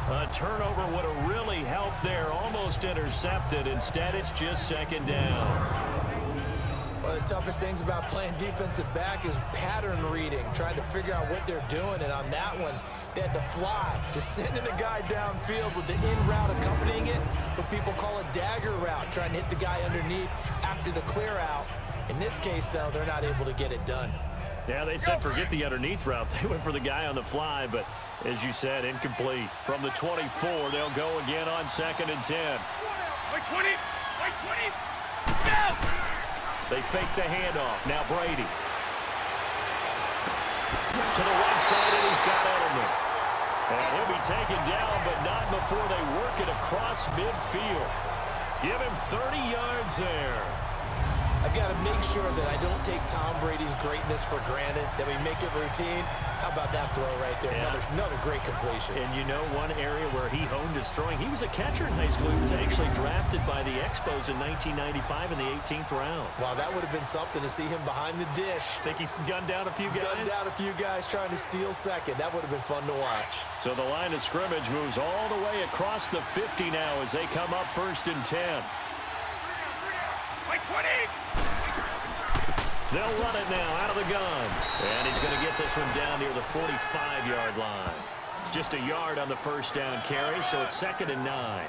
A turnover would have really helped there. Almost intercepted. Instead, it's just 2nd down. One of the toughest things about playing defensive back is pattern reading, trying to figure out what they're doing. And on that one, they had to fly, just sending a guy downfield with the in route accompanying it, what people call a dagger route, trying to hit the guy underneath after the clear out. In this case, though, they're not able to get it done. Yeah, they said forget the underneath route. They went for the guy on the fly, but as you said, incomplete. From the 24, they'll go again on 2nd and 10. White 20. White 20. Go! They fake the handoff. Now Brady. To the right side, and he's got Edelman. And he'll be taken down, but not before they work it across midfield. Give him 30 yards there. I've got to make sure that I don't take Tom Brady's greatness for granted, that we make it routine. How about that throw right there? Yeah. Another great completion. And you know one area where he honed his throwing, he was a catcher in high school. He was actually drafted by the Expos in 1995 in the 18th round. Wow, that would have been something to see him behind the dish. Think he gunned down a few guys? Gunned down a few guys trying to steal second. That would have been fun to watch. So the line of scrimmage moves all the way across the 50 now as they come up 1st and 10. White 20. They'll run it now out of the gun. And he's going to get this one down near the 45-yard line. Just a yard on the first down carry, so it's 2nd and 9.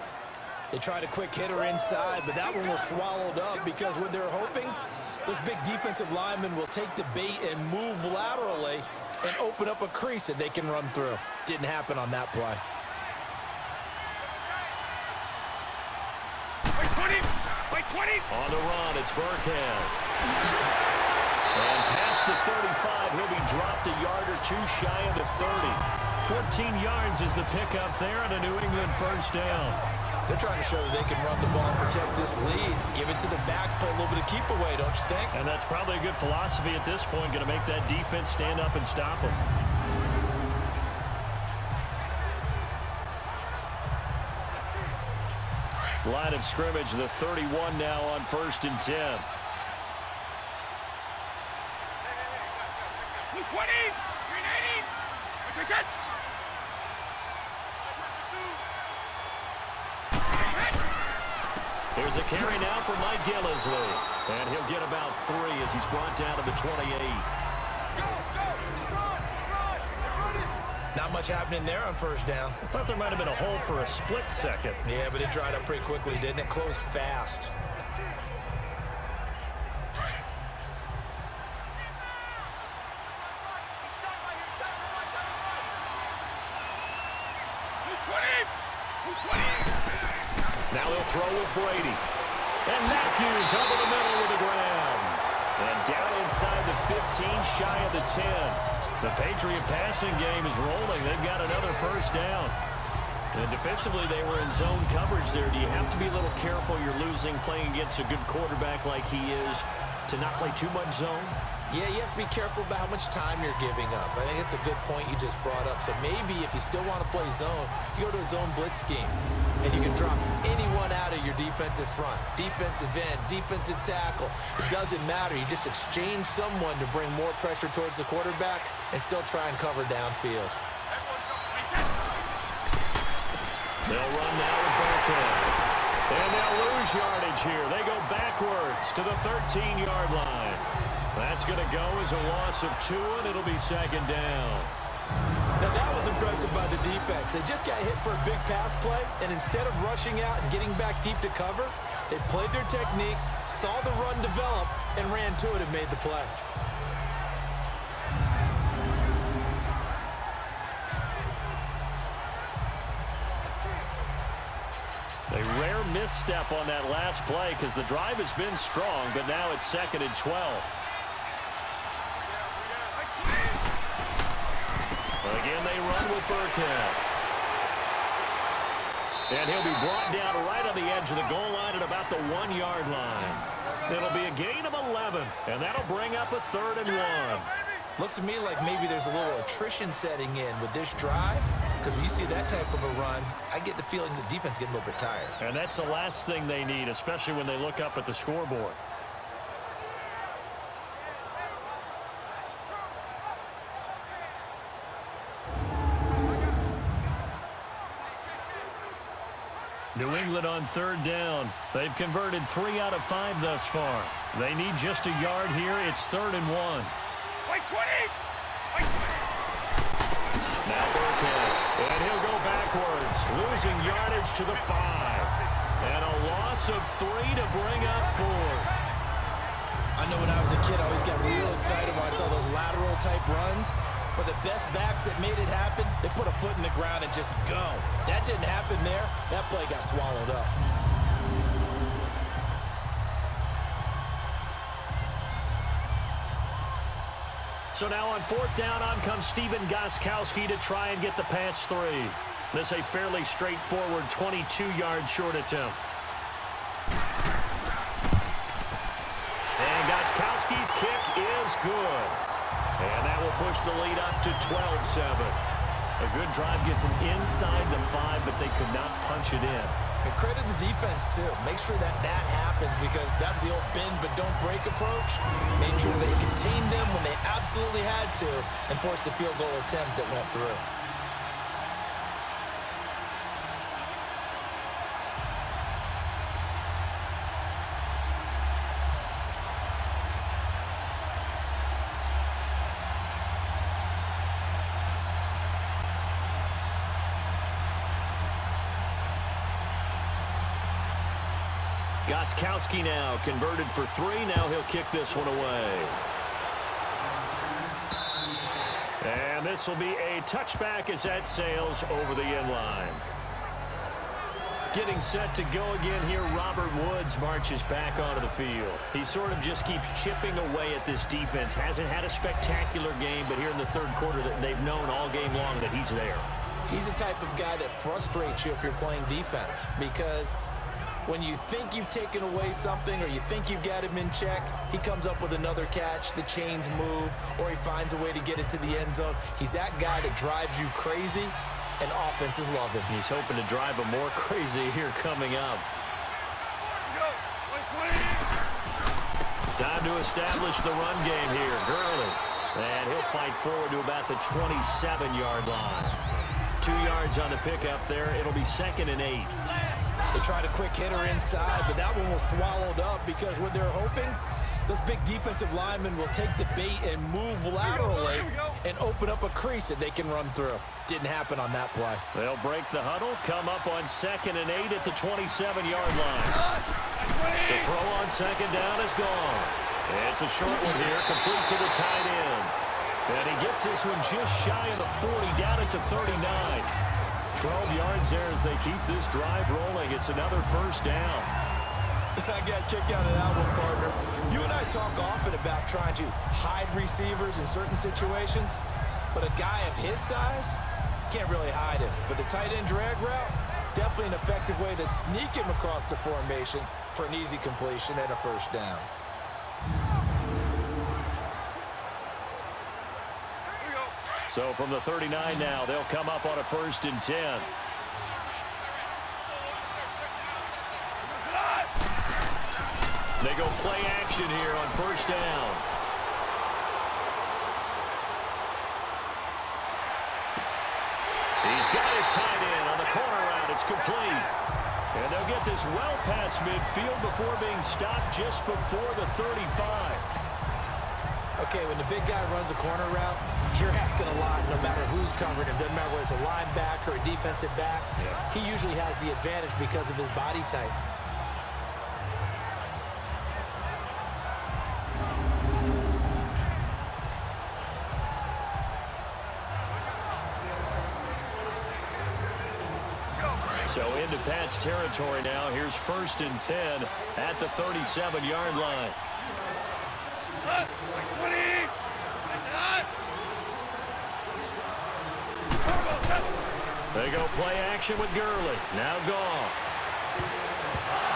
They tried a quick hitter inside, but that one was swallowed up because what they're hoping, those big defensive linemen will take the bait and move laterally and open up a crease that they can run through. Didn't happen on that play. Wait 20! Wait 20! On the run, it's Burkhead. And past the 35, he'll be dropped a yard or two shy of the 30. 14 yards is the pickup there and a New England first down. They're trying to show that they can run the ball and protect this lead. Give it to the backs, play a little bit of keep away, don't you think? And that's probably a good philosophy at this point, going to make that defense stand up and stop them. Line of scrimmage, the 31 now on 1st and 10. 20! 380! Attention! Here's a carry now for Mike Gillisley. And he'll get about 3 as he's brought down to the 28. Not much happening there on first down. I thought there might have been a hole for a split second. Yeah, but it dried up pretty quickly, didn't it? Closed fast. Now they'll throw with Brady. And Matthews over the middle with the grab. And down inside the 15, shy of the 10. The Patriot passing game is rolling. They've got another first down. And defensively, they were in zone coverage there. Do you have to be a little careful? You're losing, playing against a good quarterback like he is, to not play too much zone? Yeah, you have to be careful about how much time you're giving up. I think it's a good point you just brought up. So maybe if you still want to play zone, you go to a zone blitz scheme. And you can drop anyone out of your defensive front. Defensive end, defensive tackle. It doesn't matter. You just exchange someone to bring more pressure towards the quarterback and still try and cover downfield. They'll run now with Burkhead. And they'll lose yardage here. They go backwards to the 13-yard line. That's going to go as a loss of 2, and it'll be 2nd down. Now, that was impressive by the defense. They just got hit for a big pass play, and instead of rushing out and getting back deep to cover, they played their techniques, saw the run develop, and ran to it and made the play. A rare misstep on that last play because the drive has been strong, but now it's 2nd and 12. Again, they run with Burkhead. And he'll be brought down right on the edge of the goal line at about the 1-yard line. It'll be a gain of 11, and that'll bring up a 3rd and 1. Looks to me like maybe there's a little attrition setting in with this drive, because when you see that type of a run, I get the feeling the defense getting a little bit tired. And that's the last thing they need, especially when they look up at the scoreboard. New England on 3rd down. They've converted 3 out of 5 thus far. They need just a yard here. It's 3rd and 1. Wait 20! Wait 20! Now Burkhead. And he'll go backwards, losing yardage to the 5. And a loss of 3 to bring up 4. I know when I was a kid, I always got real excited when I saw those lateral-type runs. But the best backs that made it happen, they put a foot in the ground and just go. That didn't happen there. That play got swallowed up. So now on 4th down, on comes Stephen Gostkowski to try and get the patch 3. This a fairly straightforward 22-yard short attempt. And Gostkowski's kick is good. And that will push the lead up to 12-7. A good drive gets them inside the 5, but they could not punch it in. And credit the defense, too. Make sure that that happens because that's the old bend but don't break approach. Made sure they contained them when they absolutely had to and forced the field goal attempt that went through. Gostkowski now converted for 3. Now he'll kick this one away. And this will be a touchback as that sails over the end line. Getting set to go again here, Robert Woods marches back onto the field. He sort of just keeps chipping away at this defense. Hasn't had a spectacular game, but here in the third quarter that they've known all game long that he's there. He's the type of guy that frustrates you if you're playing defense, because when you think you've taken away something or you think you've got him in check, he comes up with another catch, the chains move, or he finds a way to get it to the end zone. He's that guy that drives you crazy, and offenses love him. He's hoping to drive him more crazy here coming up. Time to establish the run game here. Gurley. And he'll fight forward to about the 27-yard line. 2 yards on the pickup there. It'll be 2nd and 8. They tried a quick hitter inside, but that one was swallowed up because what they're hoping, those big defensive linemen will take the bait and move laterally and open up a crease that they can run through. Didn't happen on that play. They'll break the huddle, come up on 2nd and 8 at the 27-yard line. To throw on 2nd down is gone. It's a short one here, complete to the tight end. And he gets this one just shy of the 40, down at the 39. 12 yards there as they keep this drive rolling. It's another first down. I got kicked out of that one, partner. You and I talk often about trying to hide receivers in certain situations, but a guy of his size can't really hide him. But the tight end drag route, definitely an effective way to sneak him across the formation for an easy completion and a first down. So from the 39 now, they'll come up on a 1st and 10. They go play action here on 1st down. He's got his tight end on the corner route. It's complete. And they'll get this well past midfield before being stopped just before the 35. Okay, when the big guy runs a corner route, you're asking a lot no matter who's covering him. Doesn't matter whether it's a linebacker or a defensive back. Yeah. He usually has the advantage because of his body type. So into Pat's territory now. Here's 1st and 10 at the 37-yard line. They go play action with Gurley. Now Goff.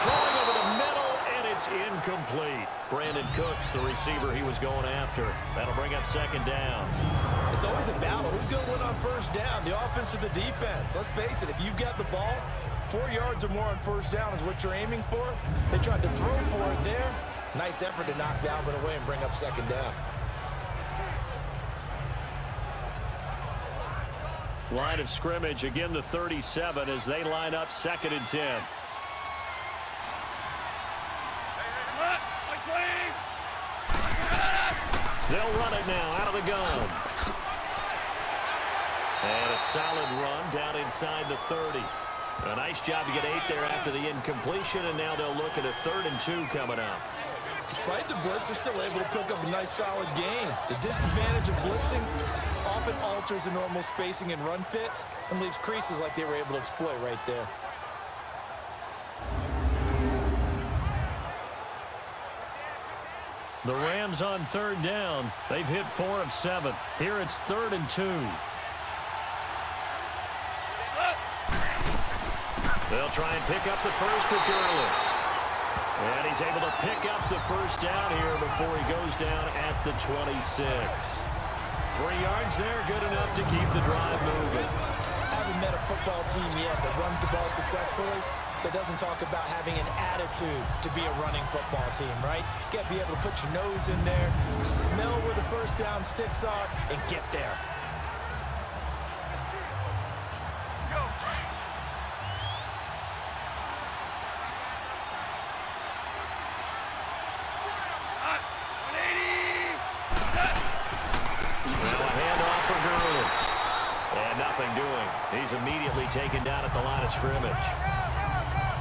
Throwing over the middle, and it's incomplete. Brandon Cooks, the receiver he was going after. That'll bring up 2nd down. It's always a battle. Who's going to win on 1st down, the offense or the defense? Let's face it, if you've got the ball, 4 yards or more on 1st down is what you're aiming for. They tried to throw for it there. Nice effort to knock Dalvin away and bring up 2nd down. Line of scrimmage, again the 37 as they line up 2nd and 10. They'll run it now out of the gun. And a solid run down inside the 30. A nice job to get 8 there after the incompletion, and now they'll look at a 3rd and 2 coming up. Despite the blitz, they're still able to pick up a nice solid game. The disadvantage of blitzing often alters the normal spacing and run fits and leaves creases like they were able to exploit right there. The Rams on 3rd down. They've hit 4 of 7. Here it's 3rd and 2. They'll try and pick up the first with Gurley. And he's able to pick up the first down here before he goes down at the 26. 3 yards there, good enough to keep the drive moving. Haven't met a football team yet that runs the ball successfully, that doesn't talk about having an attitude to be a running football team, right? You got to be able to put your nose in there, smell where the first down sticks are, and get there. He's immediately taken down at the line of scrimmage.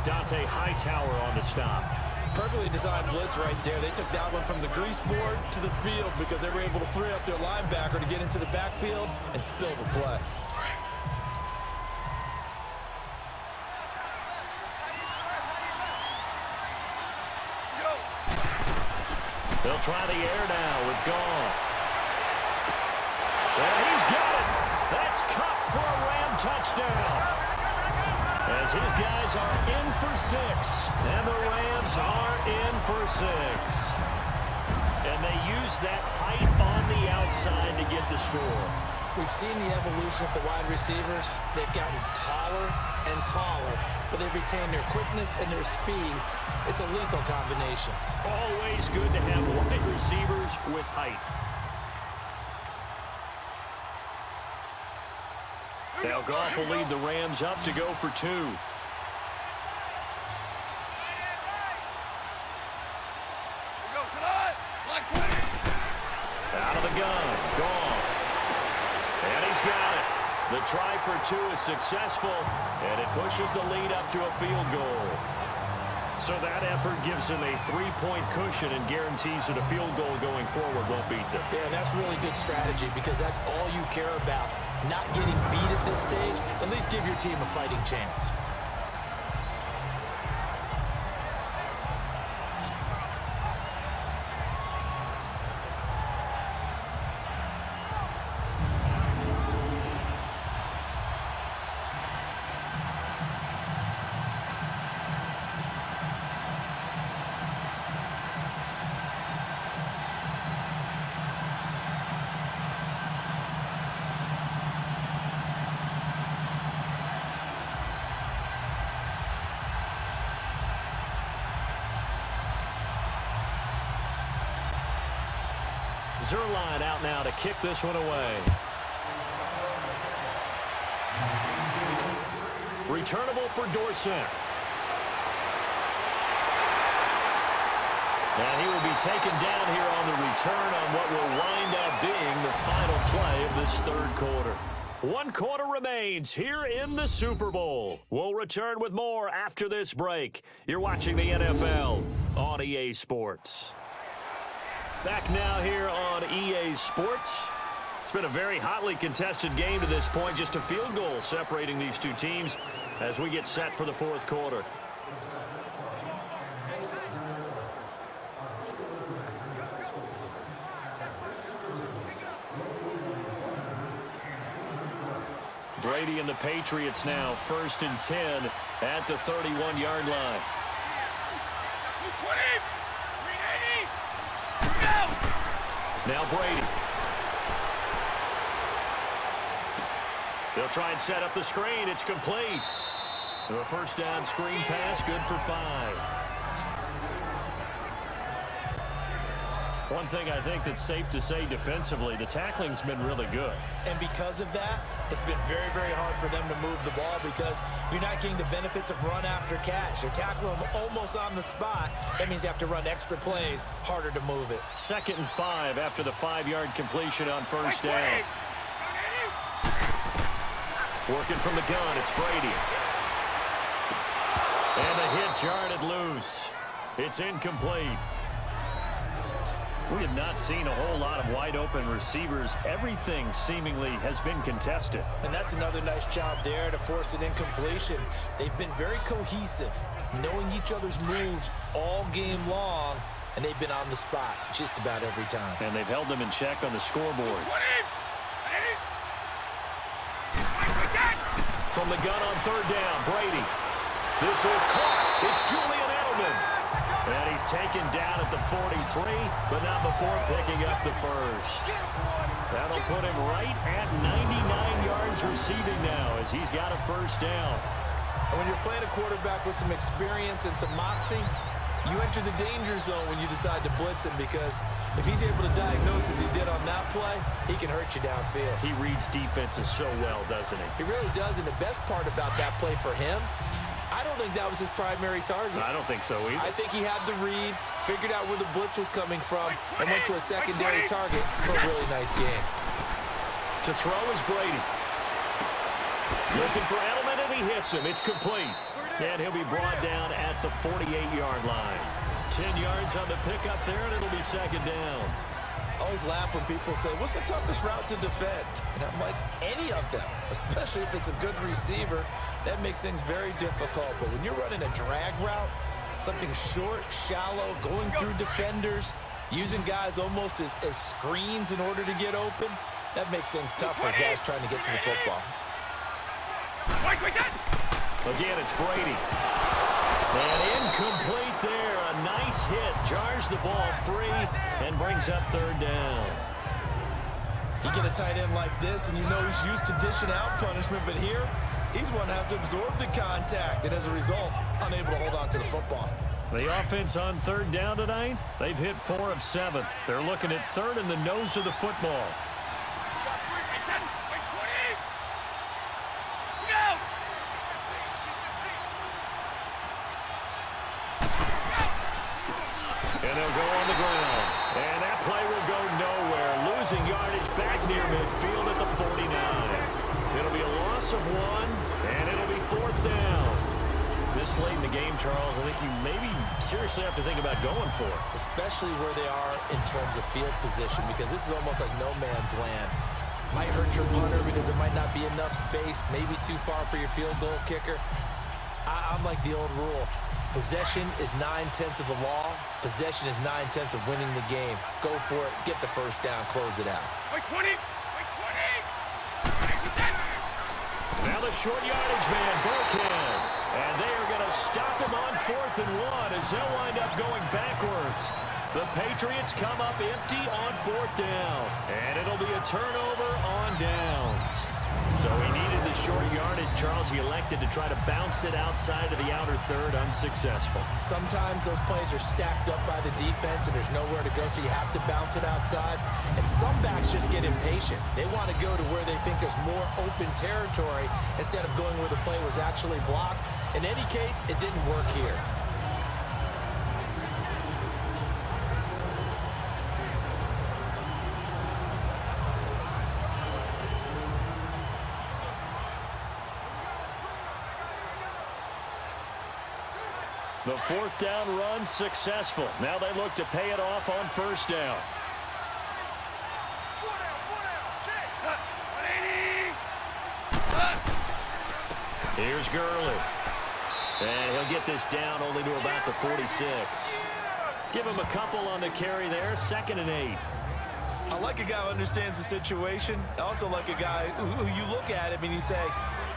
Dante Hightower on the stop. Perfectly designed blitz right there. They took that one from the grease board to the field because they were able to free up their linebacker to get into the backfield and spill the play. They'll try the air now with Goff. And he's got it. That's cut for a Ram touchdown. As his guys are in for 6. And the Rams are in for 6. And they use that height on the outside to get the score. We've seen the evolution of the wide receivers. They've gotten taller and taller, but they've retained their quickness and their speed. It's a lethal combination. Always good to have wide receivers with height. Now Goff will lead the Rams up to go for 2. Out of the gun, Goff. And he's got it. The try for 2 is successful, and it pushes the lead up to a field goal. So that effort gives him a 3-point cushion and guarantees that a field goal going forward won't beat them. Yeah, that's really good strategy because that's all you care about. Not getting beat at this stage, at least give your team a fighting chance. Zerline out now to kick this one away. Returnable for Dorsett. And he will be taken down here on the return on what will wind up being the final play of this third quarter. 1 quarter remains here in the Super Bowl. We'll return with more after this break. You're watching the NFL on EA Sports. Back now here on EA Sports. It's been a very hotly contested game to this point. Just a field goal separating these two teams as we get set for the fourth quarter. Brady and the Patriots now 1st and 10 at the 31-yard line. 220! Now Brady. They'll try and set up the screen. It's complete. A first down screen pass, good for 5. One thing I think that's safe to say defensively, the tackling's been really good. And because of that, it's been very, very hard for them to move the ball because you're not getting the benefits of run after catch. You're tackling them almost on the spot. That means you have to run extra plays, harder to move it. 2nd and 5 after the 5-yard completion on first down. Working from the gun, it's Brady. And the hit jarred it loose. It's incomplete. We have not seen a whole lot of wide-open receivers. Everything seemingly has been contested. And that's another nice job there to force an incompletion. They've been very cohesive, knowing each other's moves all game long, and they've been on the spot just about every time. And they've held them in check on the scoreboard. From the gun on 3rd down, Brady. This is caught. It's Julian Edelman. And he's taken down at the 43, but not before picking up the first. That'll put him right at 99 yards receiving now as he's got a first down. And when you're playing a quarterback with some experience and some moxie, you enter the danger zone when you decide to blitz him because if he's able to diagnose as he did on that play, he can hurt you downfield. He reads defenses so well, doesn't he? He really does, and the best part about that play for him, I don't think that was his primary target. I don't think so either. I think he had the read, figured out where the blitz was coming from, and went to a secondary target for a really nice game. To throw is Brady. Looking for Edelman, and he hits him. It's complete. And he'll be brought down at the 48-yard line. 10 yards on the pickup there, and it'll be second down. I always laugh when people say, what's the toughest route to defend? And I'm like, any of them, especially if it's a good receiver. That makes things very difficult. But when you're running a drag route, something short, shallow, going through defenders, using guys almost as screens in order to get open, that makes things tough for guys trying to get to the football. Again, it's Brady. And incomplete there. A nice hit. Jars the ball free and brings up third down. You get a tight end like this, and you know he's used to dishing out punishment, but here, he's one that has to absorb the contact, and as a result, unable to hold on to the football. The offense on third down tonight, they've hit 4 of 7. They're looking at third in the nose of the football. And they'll go on the ground. And that play will go nowhere. Losing yardage back near midfield at the 49. It'll be a loss of 1, and it'll be fourth down. This late in the game, Charles, I think you maybe seriously have to think about going for it. Especially where they are in terms of field position, because this is almost like no man's land. Might hurt your punter because there might not be enough space, maybe too far for your field goal kicker. I'm like the old rule. Possession is 9/10 of the law. Possession is 9/10 of winning the game. Go for it. Get the first down. Close it out. Now the short yardage man, Burkhead. And they are going to stop him on 4th and 1 as they'll wind up going backwards. The Patriots come up empty on 4th down. And it'll be a turnover on downs. So he needed the short yardage, Charles. He elected to try to bounce it outside of the outer third, unsuccessful. Sometimes those plays are stacked up by the defense and there's nowhere to go, so you have to bounce it outside. And some backs just get impatient. They want to go to where they think there's more open territory instead of going where the play was actually blocked. In any case, it didn't work here. The 4th down run successful. Now they look to pay it off on 1st down. Here's Gurley. And he'll get this down only to about the 46. Give him a couple on the carry there. 2nd and 8. I like a guy who understands the situation. I also like a guy who you look at him and you say,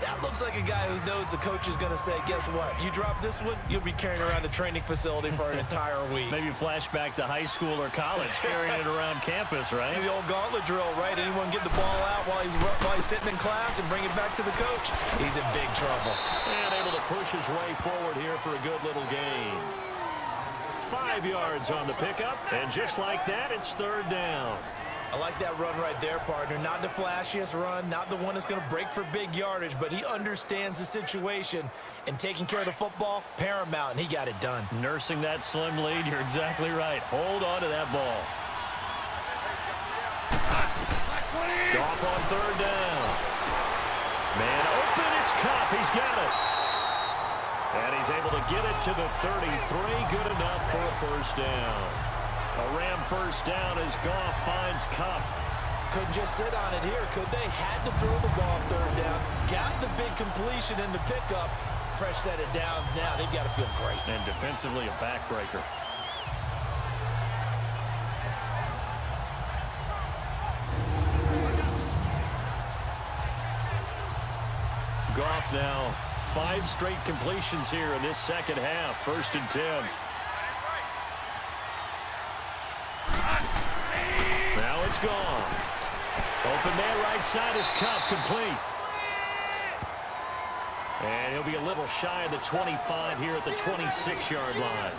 that looks like a guy who knows the coach is going to say, guess what? You drop this one, you'll be carrying around a training facility for an entire week. Maybe flashback to high school or college, carrying it around campus, right? The old gauntlet drill, right? Anyone get the ball out while he's sitting in class and bring it back to the coach? He's in big trouble. And able to push his way forward here for a good little gain. 5 yards on the pickup, and just like that, it's 3rd down. I like that run right there, partner. Not the flashiest run, not the one that's going to break for big yardage, but he understands the situation, and taking care of the football, paramount, and he got it done. Nursing that slim lead, you're exactly right. Hold on to that ball. Goff on 3rd down. Man open, it's Kupp. He's got it. And he's able to get it to the 33. Good enough for a 1st down. A Ram 1st down as Goff finds Kupp. Couldn't just sit on it here, could they? Had to throw the ball on 3rd down. Got the big completion in the pickup. Fresh set of downs now. They've got to feel great. And defensively, a backbreaker. Goff now 5 straight completions here in this second half. 1st and 10. Now it's gone. Open man right side is Kupp, complete. And he'll be a little shy of the 25 here at the 26-yard line.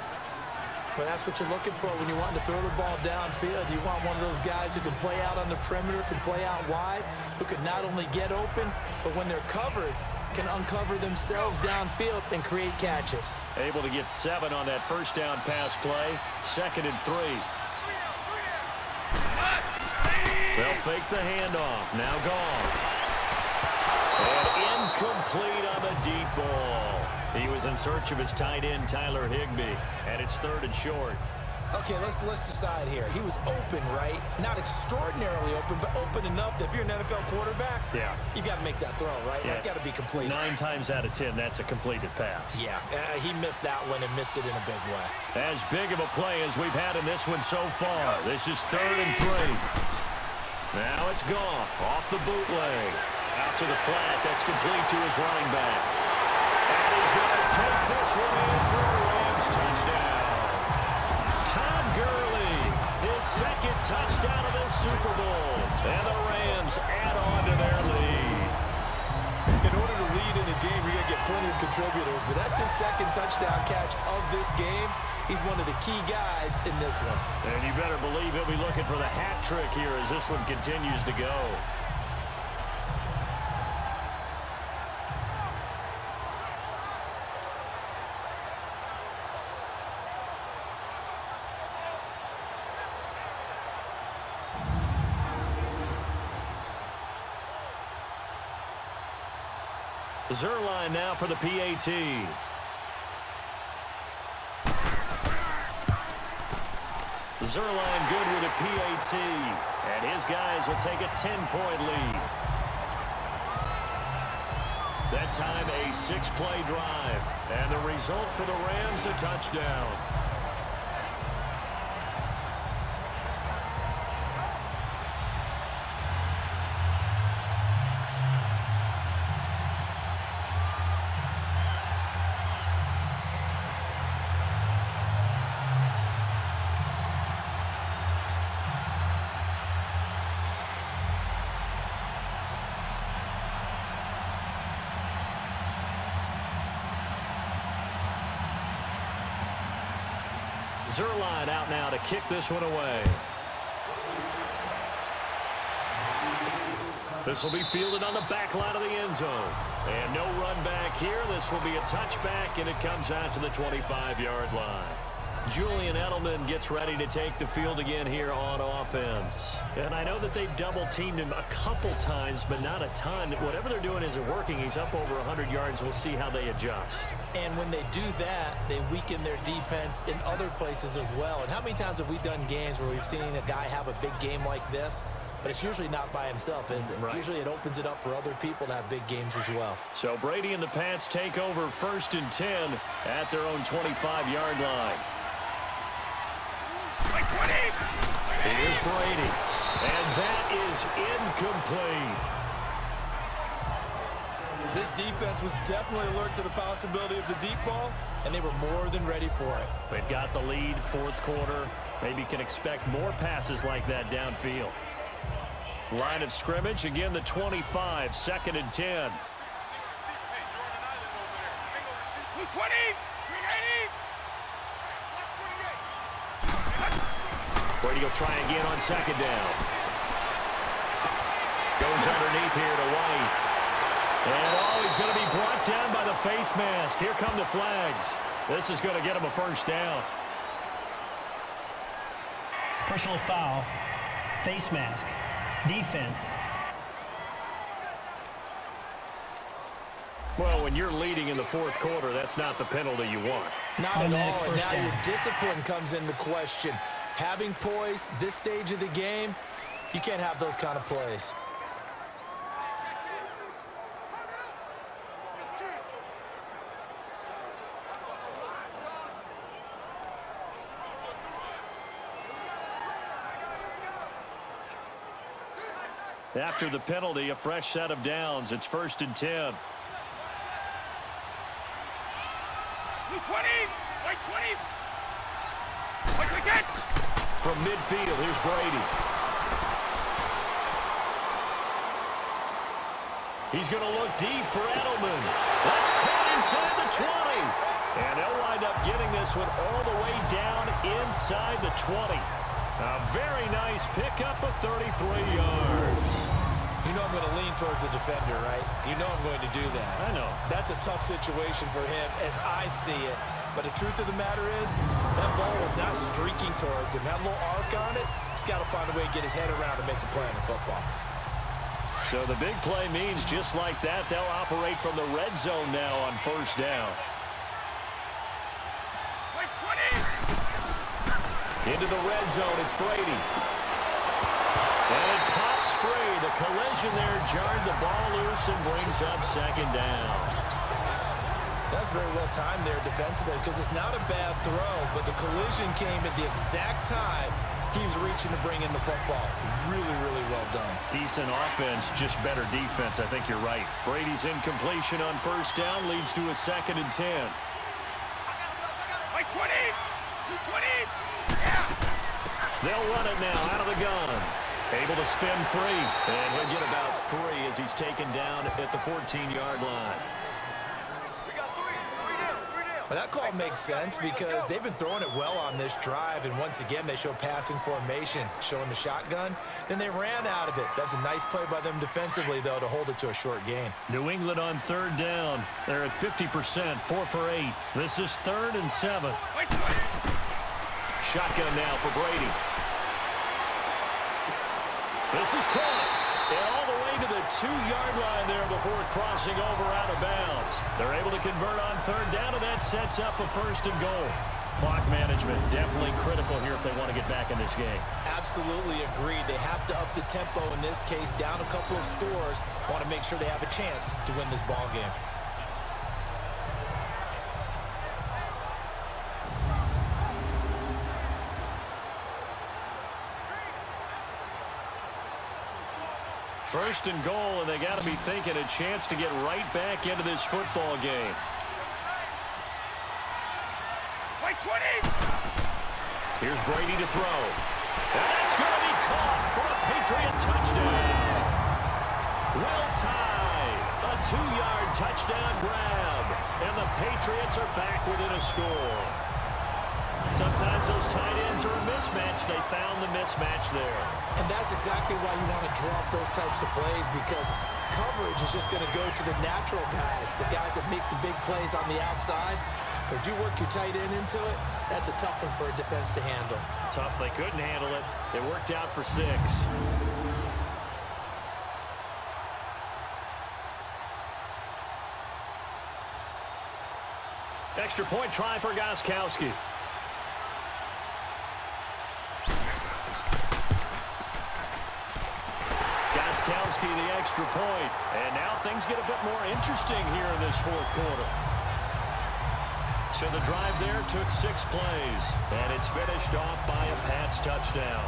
Well, that's what you're looking for when you want to throw the ball downfield. You want one of those guys who can play out on the perimeter, can play out wide, who can not only get open, but when they're covered, can uncover themselves downfield and create catches. Able to get 7 on that 1st down pass play. 2nd and 3. They'll fake the handoff. Now Goff. And incomplete on the deep ball. He was in search of his tight end, Tyler Higbee, and it's 3rd and short. Okay, let's decide here. He was open, right? Not extraordinarily open, but open enough that if you're an NFL quarterback, you got to make that throw, right? Yeah. That's got to be complete. 9 times out of 10, that's a completed pass. Yeah, he missed that one and missed it in a big way. As big of a play as we've had in this one so far. This is 3rd and 3. Now it's Goff off the bootleg. Out to the flat. That's complete to his running back. And he's going to take this one in for a Rams touchdown. Todd Gurley, his 2nd touchdown of the Super Bowl. And the Rams add on to their lead. In order to lead in a game, you're going to get plenty of contributors, but that's his 2nd touchdown catch of this game. He's one of the key guys in this one. And you better believe he'll be looking for the hat trick here as this one continues to go. Zerline now for the PAT. Zerline good with a PAT. And his guys will take a 10-point lead. That time a 6-play drive. And the result for the Rams, a touchdown. Zerline out now to kick this one away. This will be fielded on the back line of the end zone. And no run back here. This will be a touchback, and it comes out to the 25-yard line. Julian Edelman gets ready to take the field again here on offense. And I know that they've double-teamed him a couple times, but not a ton. Whatever they're doing isn't working. He's up over 100 yards. We'll see how they adjust. And when they do that, they weaken their defense in other places as well. And how many times have we done games where we've seen a guy have a big game like this? But it's usually not by himself, is it? Right. Usually it opens it up for other people to have big games as well. So Brady and the Pats take over 1st and 10 at their own 25-yard line. Here's Brady. And that is incomplete. This defense was definitely alert to the possibility of the deep ball, and they were more than ready for it. They've got the lead, 4th quarter. Maybe can expect more passes like that downfield. Line of scrimmage, again the 25, 2nd and 10. Brady will try again on 2nd down. Goes underneath here to White. And he's going to be brought down by the face mask. Here come the flags. This is going to get him a 1st down. Personal foul, face mask, defense. Well, when you're leading in the 4th quarter, that's not the penalty you want. Not at all, and now your discipline comes into question. Having poise this stage of the game, you can't have those kind of plays. After the penalty, a fresh set of downs. It's 1st and 10. From midfield, here's Brady. He's going to look deep for Edelman. That's caught inside the 20. And they'll wind up getting this one all the way down inside the 20. A very nice pickup of 33 yards. You know I'm going to lean towards the defender, right? You know I'm going to do that. I know. That's a tough situation for him as I see it. But the truth of the matter is, that ball was not streaking towards him. That little arc on it, he's got to find a way to get his head around and make the play in the football. So the big play means just like that, they'll operate from the red zone now on 1st down. Into the red zone, it's Brady. And it pops free. The collision there jarred the ball loose and brings up second down. That's very well timed there defensively because it's not a bad throw, but the collision came at the exact time he was reaching to bring in the football. Really, really well done. Decent offense, just better defense. I think you're right. Brady's incompletion on first down leads to a 2nd and 10. Like 20! 20! Yeah! They'll run it now out of the gun. Able to spin free. And he'll get about 3 as he's taken down at the 14-yard line. Well, that call makes sense because they've been throwing it well on this drive, and once again they show passing formation, showing the shotgun. Then they ran out of it. That's a nice play by them defensively, though, to hold it to a short gain. New England on 3rd down. They're at 50%, 4 for 8. This is 3rd and 7. Shotgun now for Brady. This is caught. And all the way to the 2-yard line there before crossing over out of bounds. They're able to convert on 3rd down, and that sets up a 1st and goal. Clock management definitely critical here if they want to get back in this game. Absolutely agreed. They have to up the tempo in this case, down a couple of scores. Want to make sure they have a chance to win this ball game. First and goal, and they got to be thinking a chance to get right back into this football game. Like 20! Here's Brady to throw. And that's going to be caught for a Patriot touchdown. Well tied. A 2-yard touchdown grab. And the Patriots are back within a score. Sometimes those tight ends are a mismatch. They found the mismatch there. And that's exactly why you want to draw up those types of plays, because coverage is just going to go to the natural guys, the guys that make the big plays on the outside. But if you work your tight end into it, that's a tough one for a defense to handle. Tough. They couldn't handle it. It worked out for 6. Extra point try for Gostkowski. Gostkowski the extra point. And now things get a bit more interesting here in this 4th quarter. So the drive there took 6 plays. And it's finished off by a Pats touchdown.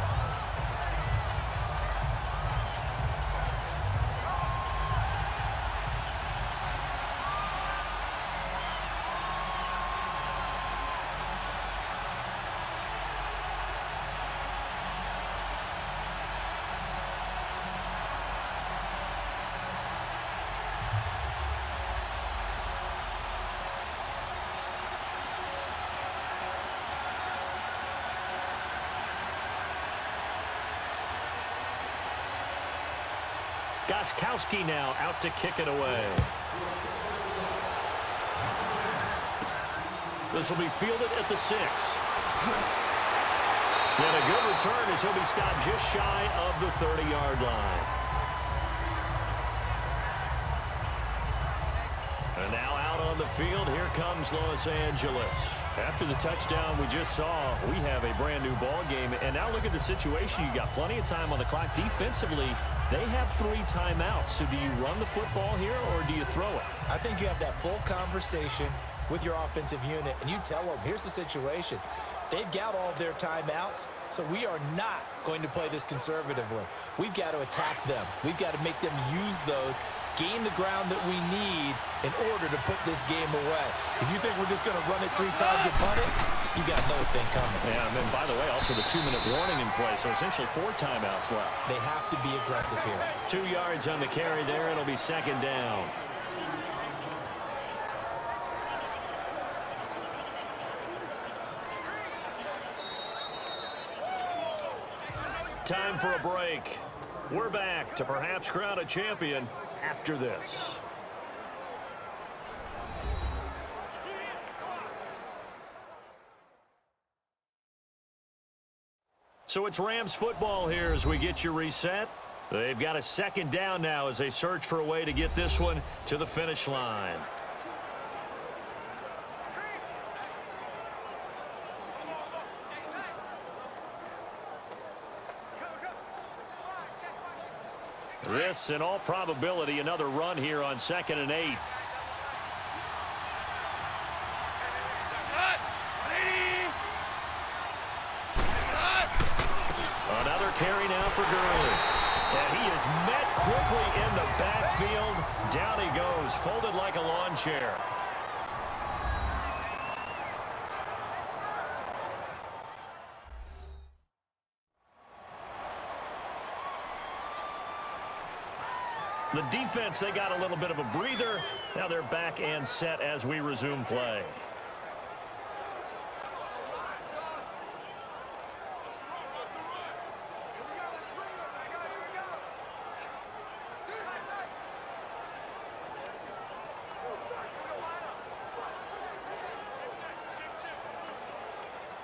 Gostkowski now out to kick it away. This will be fielded at the 6. And a good return as he'll be stopped just shy of the 30-yard line. And now out on the field, here comes Los Angeles. After the touchdown we just saw, we have a brand new ball game. And now look at the situation. You got plenty of time on the clock. Defensively, they have 3 timeouts. So do you run the football here or do you throw it? I think you have that full conversation with your offensive unit, and you tell them, here's the situation. They've got all of their timeouts, so we are not going to play this conservatively. We've got to attack them. We've got to make them use those, gain the ground that we need in order to put this game away. If you think we're just going to run it 3 times and punt it, you got another thing coming. Yeah, and then, by the way, also the 2-minute warning in play, so essentially 4 timeouts left. They have to be aggressive here. 2 yards on the carry there. It'll be 2nd down. Time for a break. We're back to perhaps crown a champion after this. So it's Rams football here as we get you reset. They've got a 2nd down now as they search for a way to get this one to the finish line. This, in all probability, another run here on 2nd and 8. Another carry now for Gurley. And he is met quickly in the backfield. Down he goes, folded like a lawn chair. The defense, they got a little bit of a breather. Now they're back and set as we resume play.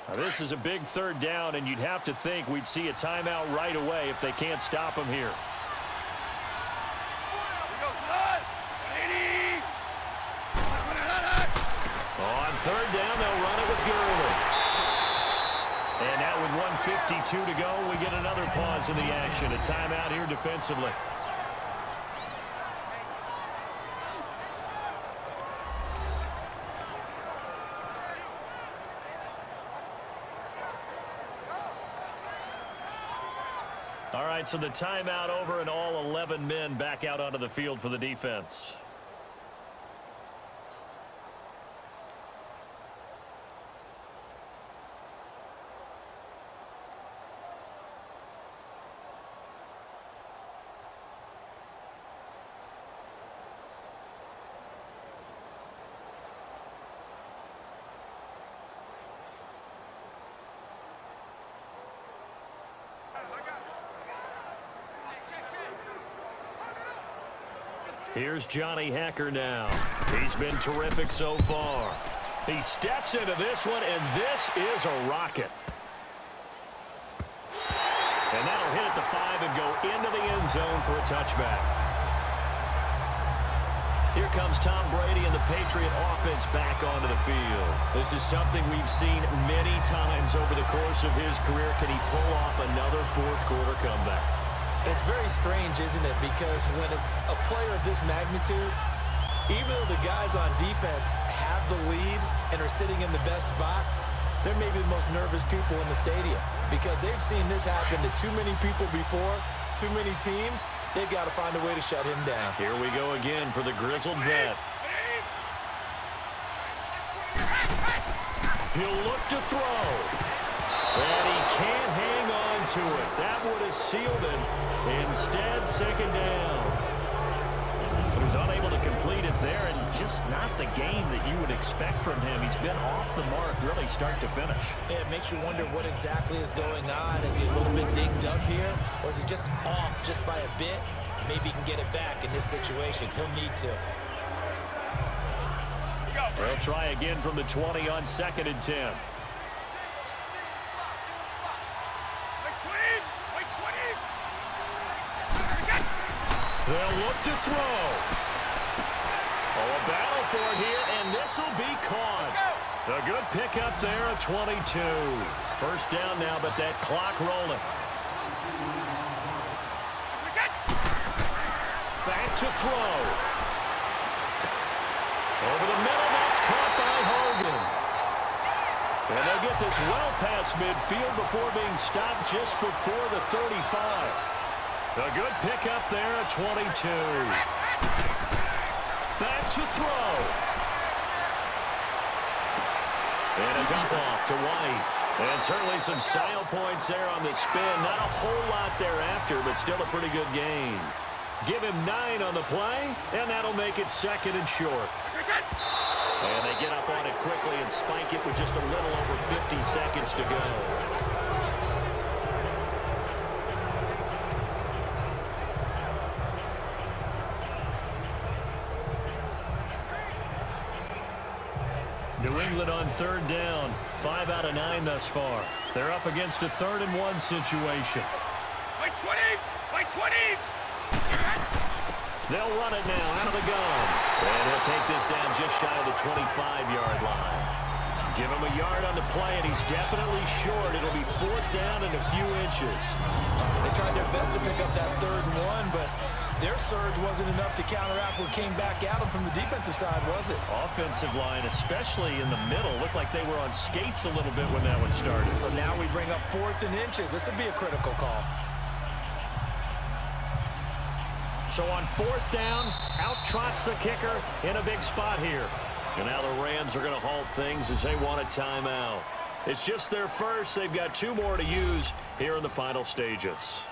Now this is a big 3rd down, and you'd have to think we'd see a timeout right away if they can't stop him here. On 3rd down, they'll run it with Gurley. And now with 1:52 to go, we get another pause in the action. A timeout here defensively. All right, so the timeout over, and all 11 men back out onto the field for the defense. Here's Johnny Hacker now. He's been terrific so far. He steps into this one, and this is a rocket. And that'll hit at the 5 and go into the end zone for a touchback. Here comes Tom Brady and the Patriot offense back onto the field. This is something we've seen many times over the course of his career. Can he pull off another 4th quarter comeback? It's very strange, isn't it? Because when it's a player of this magnitude, even though the guys on defense have the lead and are sitting in the best spot, they're maybe the most nervous people in the stadium because they've seen this happen to too many people before, too many teams. They've got to find a way to shut him down. Here we go again for the grizzled vet. He'll look to throw. And he can't hang on to it. That would have sealed it. Instead, 2nd down. He was unable to complete it there, and just not the game that you would expect from him. He's been off the mark really start to finish. Yeah, it makes you wonder what exactly is going on. Is he a little bit dinged up here, or is he just off just by a bit? Maybe he can get it back in this situation. He'll need to. They'll try again from the 20 on 2nd and 10. They'll look to throw. Oh, a battle for it here, and this will be caught. A good pickup there at 22. 1st down now, but that clock rolling. Back to throw. Over the middle, that's caught by Hogan. And they'll get this well past midfield before being stopped just before the 35. A good pickup there at 22. Back to throw. And a dump off to White. And certainly some style points there on the spin. Not a whole lot thereafter, but still a pretty good gain. Give him 9 on the play, and that'll make it 2nd and short. And they get up on it quickly and spike it with just a little over 50 seconds to go. New England on 3rd down. 5 out of 9 thus far. They're up against a 3rd and 1 situation. By 20! By 20! They'll run it now out of the gun. And he'll take this down just shy of the 25-yard line. Give him a yard on the play, and he's definitely short. It'll be 4th down and a few inches. They tried their best to pick up that 3rd and 1, but their surge wasn't enough to counteract what came back at them from the defensive side, was it? Offensive line, especially in the middle, looked like they were on skates a little bit when that one started. So now we bring up 4th and inches. This would be a critical call. So on 4th down, out trots the kicker in a big spot here. And now the Rams are going to halt things as they want a timeout. It's just their first. They've got 2 more to use here in the final stages.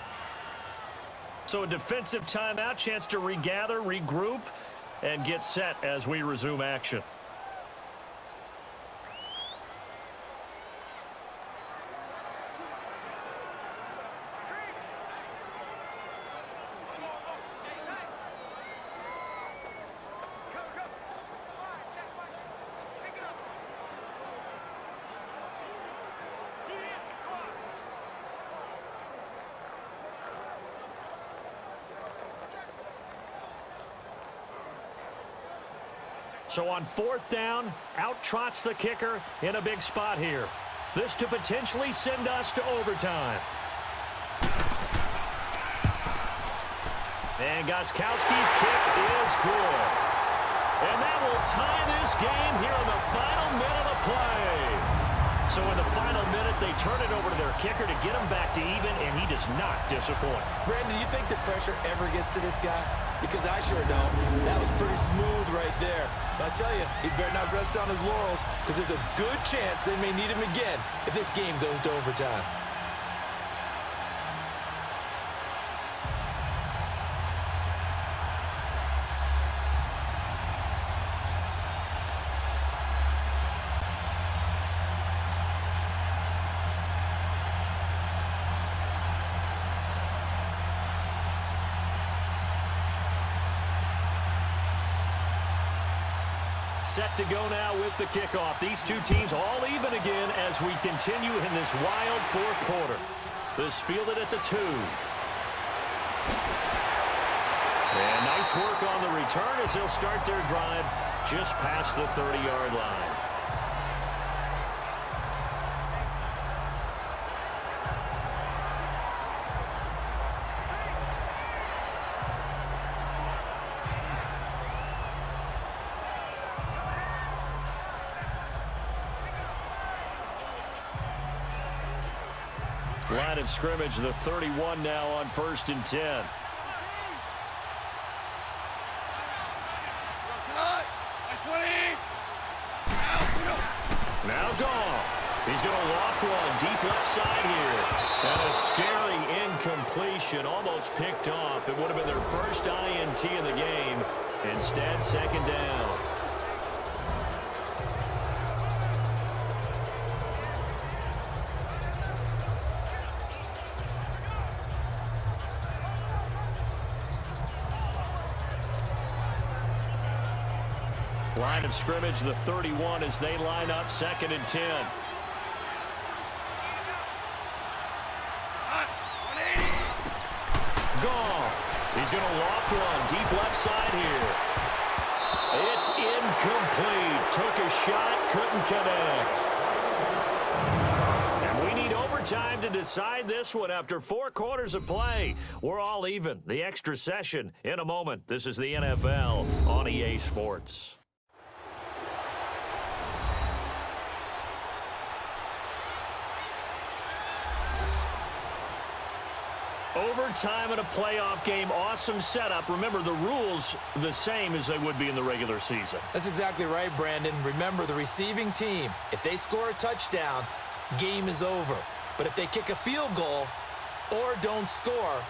So a defensive timeout, chance to regather, regroup, and get set as we resume action. So on 4th down, out trots the kicker in a big spot here. This to potentially send us to overtime. And Gostkowski's kick is good. And that will tie this game here in the final minute of play. So in the final minute, they turn it over to their kicker to get him back to even, and he does not disappoint. Brandon, do you think the pressure ever gets to this guy? Because I sure don't. That was pretty smooth right there. But I tell you, he better not rest on his laurels, because there's a good chance they may need him again if this game goes to overtime. Set to go now with the kickoff. These 2 teams all even again as we continue in this wild 4th quarter. This fielded at the 2. And nice work on the return as they'll start their drive just past the 30-yard line. Line of scrimmage, the 31 now on 1st and 10. Now gone. He's going to loft one deep left side here. And a scary incompletion, almost picked off. It would have been their first INT in the game. Instead, 2nd down. Line of scrimmage, the 31 as they line up 2nd and 10. Goff. He's going to loft one deep left side here. It's incomplete. Took a shot, couldn't connect. And we need overtime to decide this one after 4 quarters of play. We're all even. The extra session in a moment. This is the NFL on EA Sports. Overtime in a playoff game, awesome setup. Remember, the rules the same as they would be in the regular season. That's exactly right, Brandon. Remember, the receiving team, if they score a touchdown, game is over. But if they kick a field goal or don't score,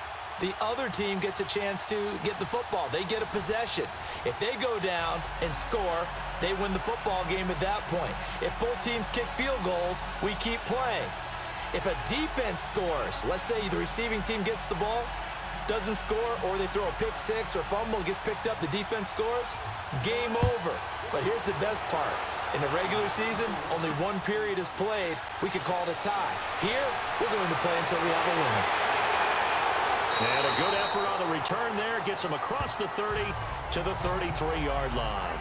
the other team gets a chance to get the football. They get a possession. If they go down and score, they win the football game at that point. If both teams kick field goals, we keep playing. If a defense scores, let's say the receiving team gets the ball, doesn't score, or they throw a pick six or fumble, gets picked up, the defense scores, game over. But here's the best part. In the regular season, only 1 period is played. We could call it a tie. Here, we're going to play until we have a winner. And a good effort on the return there. Gets him across the 30 to the 33-yard line.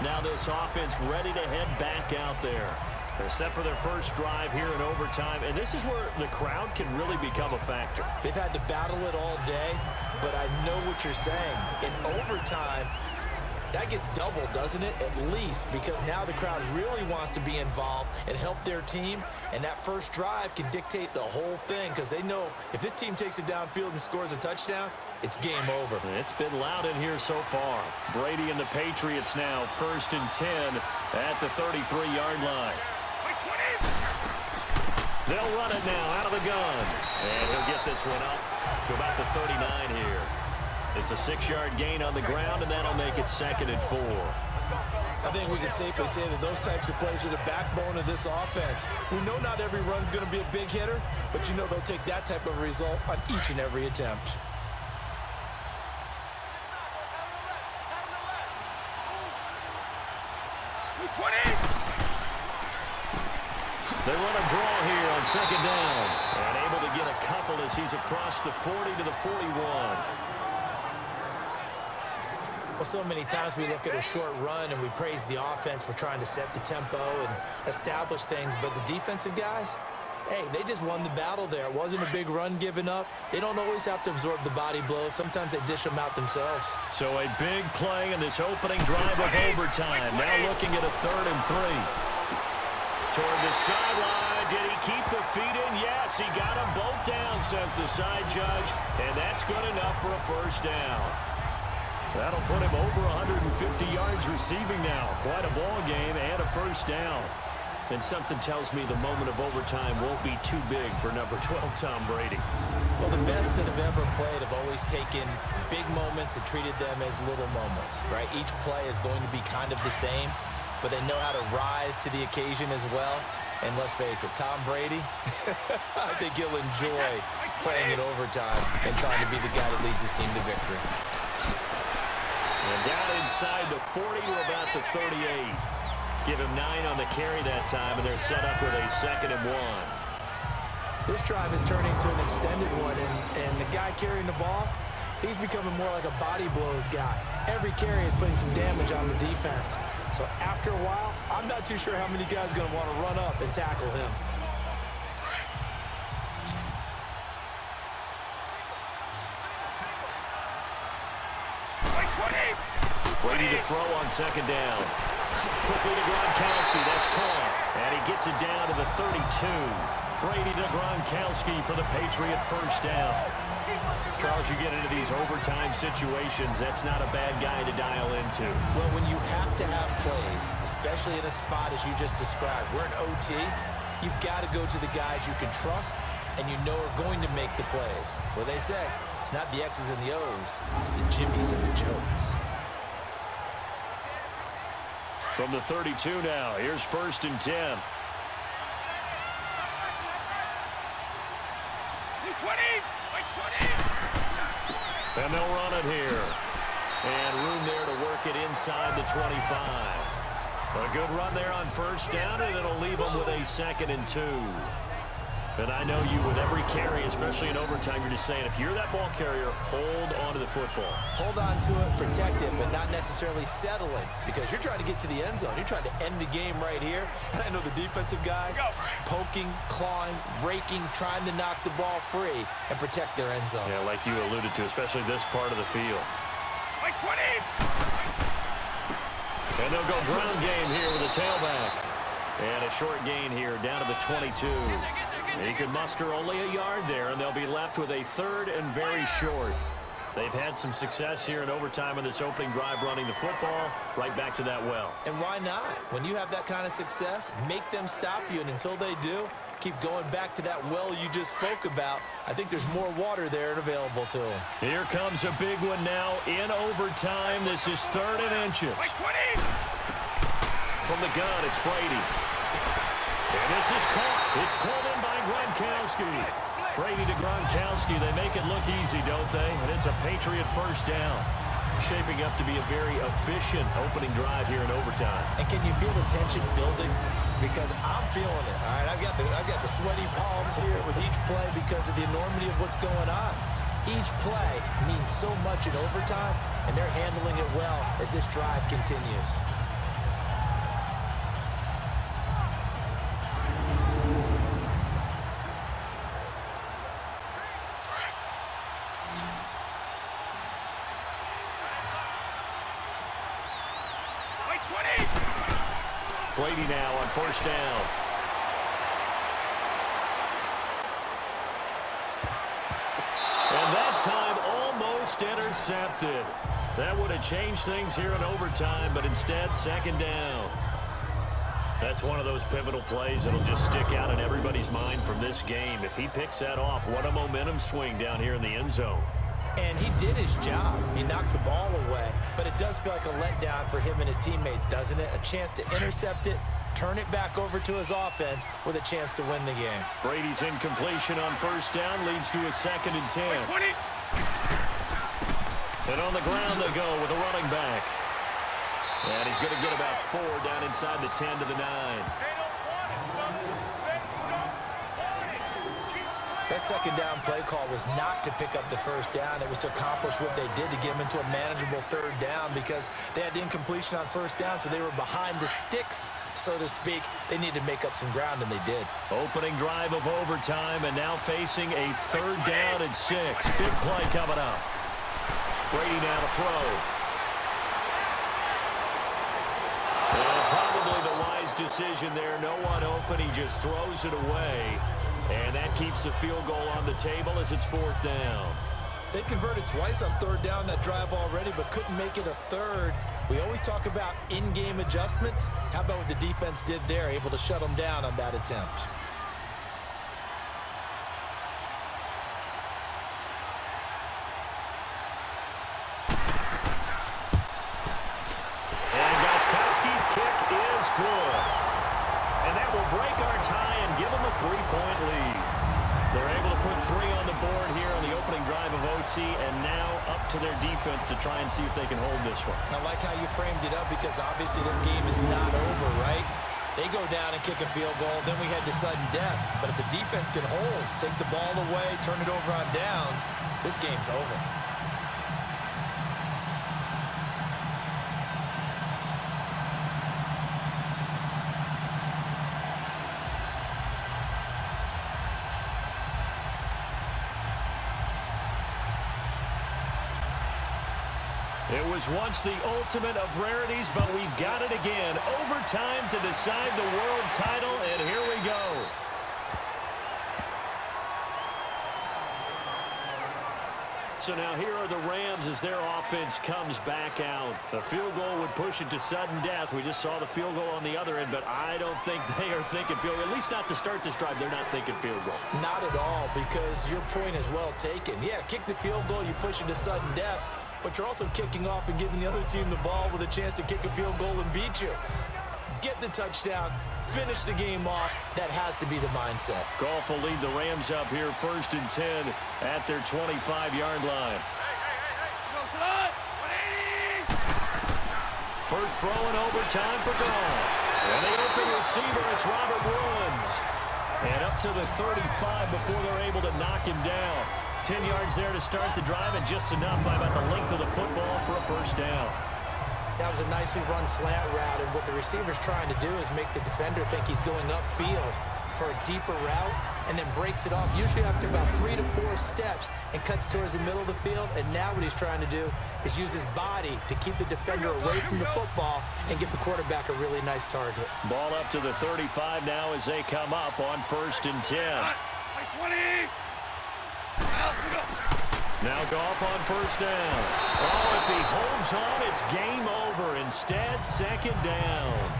Now this offense ready to head back out there. They're set for their first drive here in overtime, and this is where the crowd can really become a factor. They've had to battle it all day, but I know what you're saying. In overtime, that gets doubled, doesn't it? At least, because now the crowd really wants to be involved and help their team, and that first drive can dictate the whole thing because they know if this team takes it downfield and scores a touchdown, it's game over. It's been loud in here so far. Brady and the Patriots now 1st and 10 at the 33-yard line. They'll run it now out of the gun. And he'll get this one up to about the 39 here. It's a 6-yard gain on the ground, and that'll make it 2nd and 4. I think we can safely say that those types of plays are the backbone of this offense. We know not every run's going to be a big hitter, but you know they'll take that type of result on each and every attempt. They run a draw here on 2nd down. And able to get a couple as he's across the 40 to the 41. Well, so many times we look at a short run and we praise the offense for trying to set the tempo and establish things, but the defensive guys, hey, they just won the battle there. It wasn't a big run given up. They don't always have to absorb the body blows. Sometimes they dish them out themselves. So a big play in this opening drive of overtime. Now looking at a 3rd and 3. Toward the sideline. Did he keep the feet in? Yes, he got them both down, says the side judge, and that's good enough for a 1st down. That'll put him over 150 yards receiving now. Quite a ball game and a 1st down. And something tells me the moment of overtime won't be too big for number 12, Tom Brady. Well, the best that have ever played have always taken big moments and treated them as little moments, right? Each play is going to be kind of the same, but they know how to rise to the occasion as well. And let's face it, Tom Brady, I think he'll enjoy playing in overtime and trying to be the guy that leads his team to victory. And down inside the 40 to about the 38. Give him 9 on the carry that time, and they're set up with a 2nd and 1. This drive is turning to an extended one, and the guy carrying the ball, he's becoming more like a body blows guy. Every carry is putting some damage on the defense. So after a while, I'm not too sure how many guys are going to want to run up and tackle him. Brady to throw on 2nd down. Quickly to Gronkowski. That's caught. And he gets it down to the 32. Brady to Gronkowski for the Patriot 1st down. Charles, you get into these overtime situations, that's not a bad guy to dial into. Well, when you have to have plays, especially in a spot as you just described, we're in OT, you've got to go to the guys you can trust and you know are going to make the plays. Well, they say, it's not the X's and the O's, it's the Jimmies and the Joes. From the 32 now, here's 1st and 10. 20! And they'll run it here. And room there to work it inside the 25. A good run there on 1st down, and it'll leave them with a 2nd and 2. And I know you, with every carry, especially in overtime, you're just saying, if you're that ball carrier, hold on to the football. Hold on to it, protect it, but not necessarily settling, because you're trying to get to the end zone. You're trying to end the game right here. And I know the defensive guys poking, clawing, raking, trying to knock the ball free and protect their end zone. Yeah, like you alluded to, especially this part of the field. Like 20! And they'll go ground game here with a tailback. And a short gain here down to the 22. He could muster only a yard there, and they'll be left with a 3rd and very short. They've had some success here in overtime in this opening drive running the football. Right back to that well. And why not? When you have that kind of success, make them stop you, and until they do, keep going back to that well you just spoke about. I think there's more water there and available to them. Here comes a big one now in overtime. This is 3rd and inches. Like 20! From the gun, it's Brady. And this is caught. It's pulled in by Gronkowski. Brady to Gronkowski. They make it look easy, don't they? And it's a Patriot 1st down. Shaping up to be a very efficient opening drive here in overtime. And can you feel the tension building? Because I'm feeling it. All right, I've got the sweaty palms here with each play because of the enormity of what's going on. Each play means so much in overtime, and they're handling it well as this drive continues. Brady now on first down. And that time almost intercepted. That would have changed things here in overtime, but instead, second down. That's one of those pivotal plays that'll just stick out in everybody's mind from this game. If he picks that off, what a momentum swing down here in the end zone. And he did his job. He knocked the ball away. But it does feel like a letdown for him and his teammates, doesn't it? A chance to intercept it, turn it back over to his offense with a chance to win the game. Brady's incompletion on first down leads to a 2nd and 10. 20. And on the ground they go with a running back. And he's going to get about 4 down inside the 10 to the 9. That second down play call was not to pick up the first down. It was to accomplish what they did to get him into a manageable third down because they had incompletion on first down, so they were behind the sticks, so to speak. They needed to make up some ground, and they did. Opening drive of overtime, and now facing a 3rd down and 6. Big play coming up. Brady now to throw. And probably the wise decision there. No one open. He just throws it away. And that keeps the field goal on the table as it's 4th down. They converted twice on 3rd down that drive already, but couldn't make it a 3rd. We always talk about in-game adjustments. How about what the defense did there, able to shut them down on that attempt? And Gostkowski's kick is good. And that will break our tie and give them a 3-point lead. They're able to put 3 on the board here on the opening drive of OT, and now up to their defense to try and see if they can hold this one. I like how you framed it up because obviously this game is not over, right? They go down and kick a field goal, then we head to sudden death. But if the defense can hold, take the ball away, turn it over on downs, this game's over. It was once the ultimate of rarities, but we've got it again. Overtime to decide the world title, and here we go. So now here are the Rams as their offense comes back out. The field goal would push it to sudden death. We just saw the field goal on the other end, but I don't think they are thinking field goal. At least not to start this drive. They're not thinking field goal. Not at all, because your point is well taken. Yeah, kick the field goal, you push it to sudden death. But you're also kicking off and giving the other team the ball with a chance to kick a field goal and beat you. Get the touchdown, finish the game off. That has to be the mindset. Goff will lead the Rams up here 1st and 10 at their 25-yard line. First throw in overtime for Goff. And the open receiver, it's Robert Woods. And up to the 35 before they're able to knock him down. 10 yards there to start the drive, and just enough by about the length of the football for a first down. That was a nicely run slant route, and what the receiver's trying to do is make the defender think he's going upfield for a deeper route, and then breaks it off, usually after about 3 to 4 steps, and cuts towards the middle of the field. And now what he's trying to do is use his body to keep the defender away from the football and give the quarterback a really nice target. Ball up to the 35 now as they come up on 1st and 10. 20. Now Goff on first down. Oh, if he holds on, it's game over. Instead, 2nd down.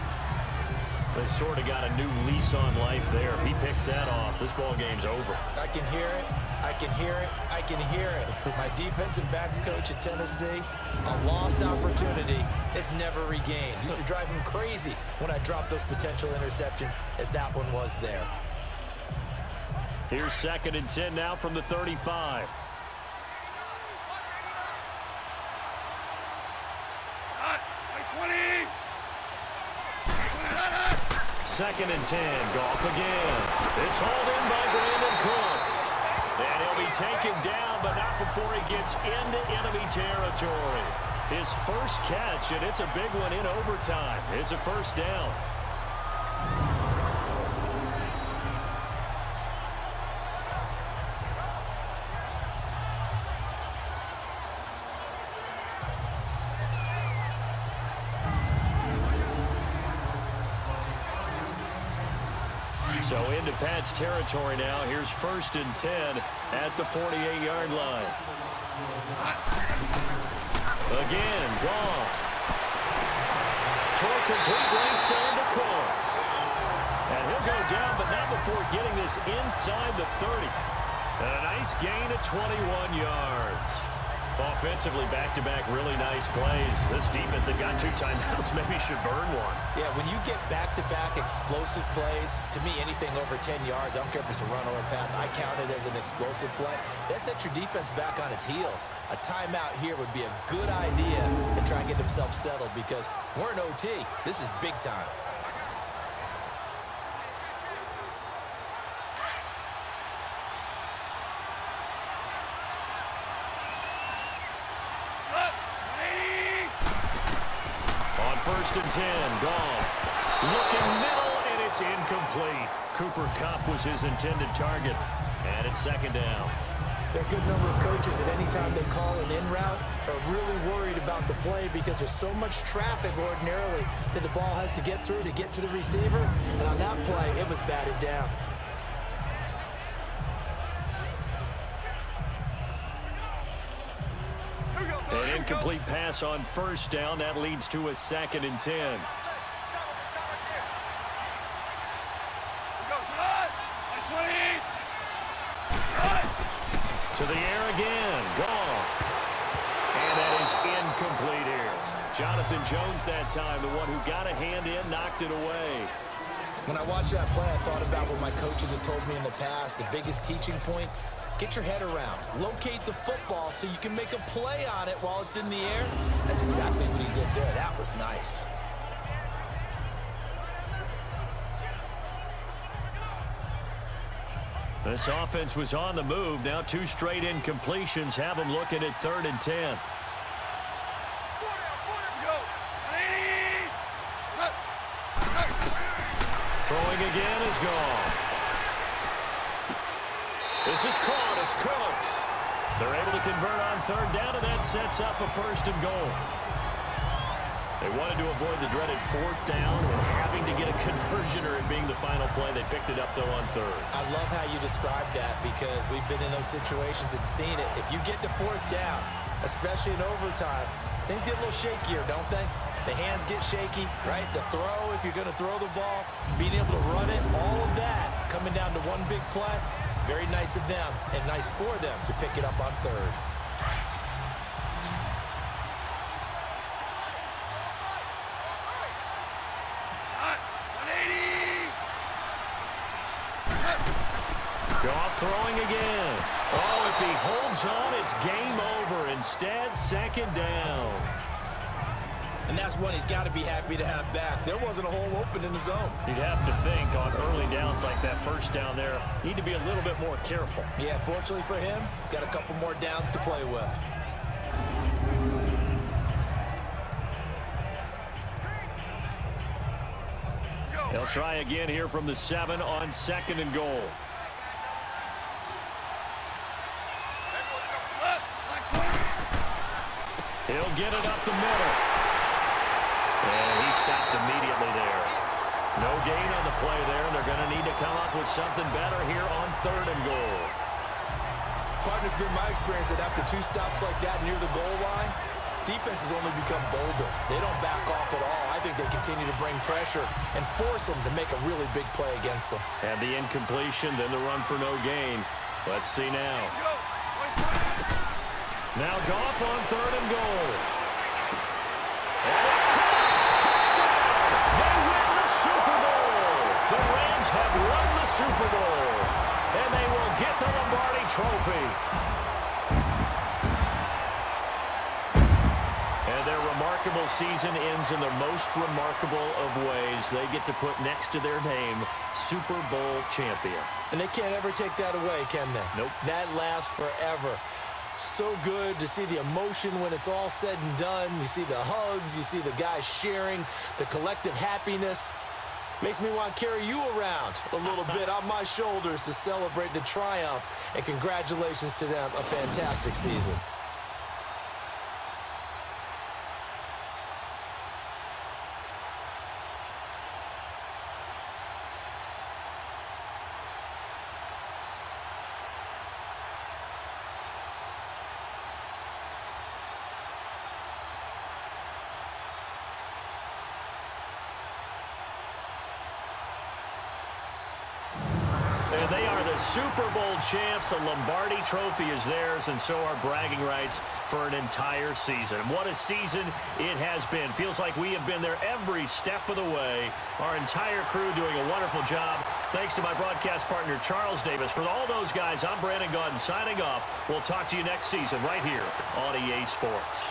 They sort of got a new lease on life there. If he picks that off, this ball game's over. I can hear it. I can hear it. I can hear it. My defensive backs coach at Tennessee, a lost opportunity is never regained. Used to drive him crazy when I dropped those potential interceptions, as that one was there. Here's 2nd and 10 now from the 35. Second and 10, Goff again. It's hauled in by Brandon Cooks. And he'll be taken down, but not before he gets into enemy territory. His first catch, and it's a big one in overtime. It's a first down. So into Pat's territory now. Here's 1st and 10 at the 48-yard line. Again, Goff. Throw complete right side to Cooks. And he'll go down, but not before getting this inside the 30. And a nice gain of 21 yards. Offensively, back-to-back really nice plays. This defense had got 2 timeouts. Maybe should burn one. Yeah, when you get back-to-back explosive plays, to me, anything over 10 yards, I don't care if it's a run or a pass, I count it as an explosive play. That sets your defense back on its heels. A timeout here would be a good idea to try and get themselves settled because we're in OT. This is big time. On 1st and 10, Goff. Looking middle, and it's incomplete. Cooper Kupp was his intended target. And it's 2nd down. There are a good number of coaches that any time they call an in route are really worried about the play because there's so much traffic ordinarily that the ball has to get through to get to the receiver. And on that play, it was batted down. An incomplete pass on 1st down. That leads to a 2nd and 10. To the air again. Goff. And that is incomplete here. Jonathan Jones that time, the one who got a hand in, knocked it away. When I watched that play, I thought about what my coaches had told me in the past. The biggest teaching point, get your head around. Locate the football so you can make a play on it while it's in the air. That's exactly what he did there. That was nice. This offense was on the move. Now 2 straight incompletions have them looking at 3rd and 10. Throwing again is gone. This is caught. It's Cooks. They're able to convert on 3rd down, and that sets up a 1st and goal. They wanted to avoid the dreaded 4th down and having to get a conversion or it being the final play. They picked it up, though, on 3rd. I love how you described that because we've been in those situations and seen it. If you get to 4th down, especially in overtime, things get a little shakier, don't they? The hands get shaky, right? The throw, if you're going to throw the ball, being able to run it, all of that coming down to one big play. Very nice of them and nice for them to pick it up on 3rd. Goff throwing again. Oh, if he holds on, it's game over. Instead, 2nd down. And that's one he's got to be happy to have back. There wasn't a hole open in the zone. You'd have to think on early downs like that 1st down there, need to be a little bit more careful. Yeah, fortunately for him, got a couple more downs to play with. They'll try again here from the 7 on 2nd and goal. He'll get it up the middle. And he stopped immediately there. No gain on the play there, and they're going to need to come up with something better here on 3rd and goal. Partner's been my experience that after 2 stops like that near the goal line, defenses only become bolder. They don't back off at all. I think they continue to bring pressure and force them to make a really big play against them. And the incompletion, then the run for no gain. Let's see now. Now Goff on 3rd and goal. And it's caught. Touchdown! They win the Super Bowl! The Rams have won the Super Bowl. And they will get the Lombardi Trophy. And their remarkable season ends in the most remarkable of ways. They get to put next to their name, Super Bowl champion. And they can't ever take that away, can they? Nope. That lasts forever. So good to see the emotion when it's all said and done. You see the hugs, you see the guys sharing, the collective happiness. Makes me want to carry you around a little bit on my shoulders to celebrate the triumph. And congratulations to them, a fantastic season. And they are the Super Bowl champs. The Lombardi Trophy is theirs, and so are bragging rights for an entire season. What a season it has been. Feels like we have been there every step of the way. Our entire crew doing a wonderful job. Thanks to my broadcast partner, Charles Davis. For all those guys, I'm Brandon Gaudin signing off. We'll talk to you next season right here on EA Sports.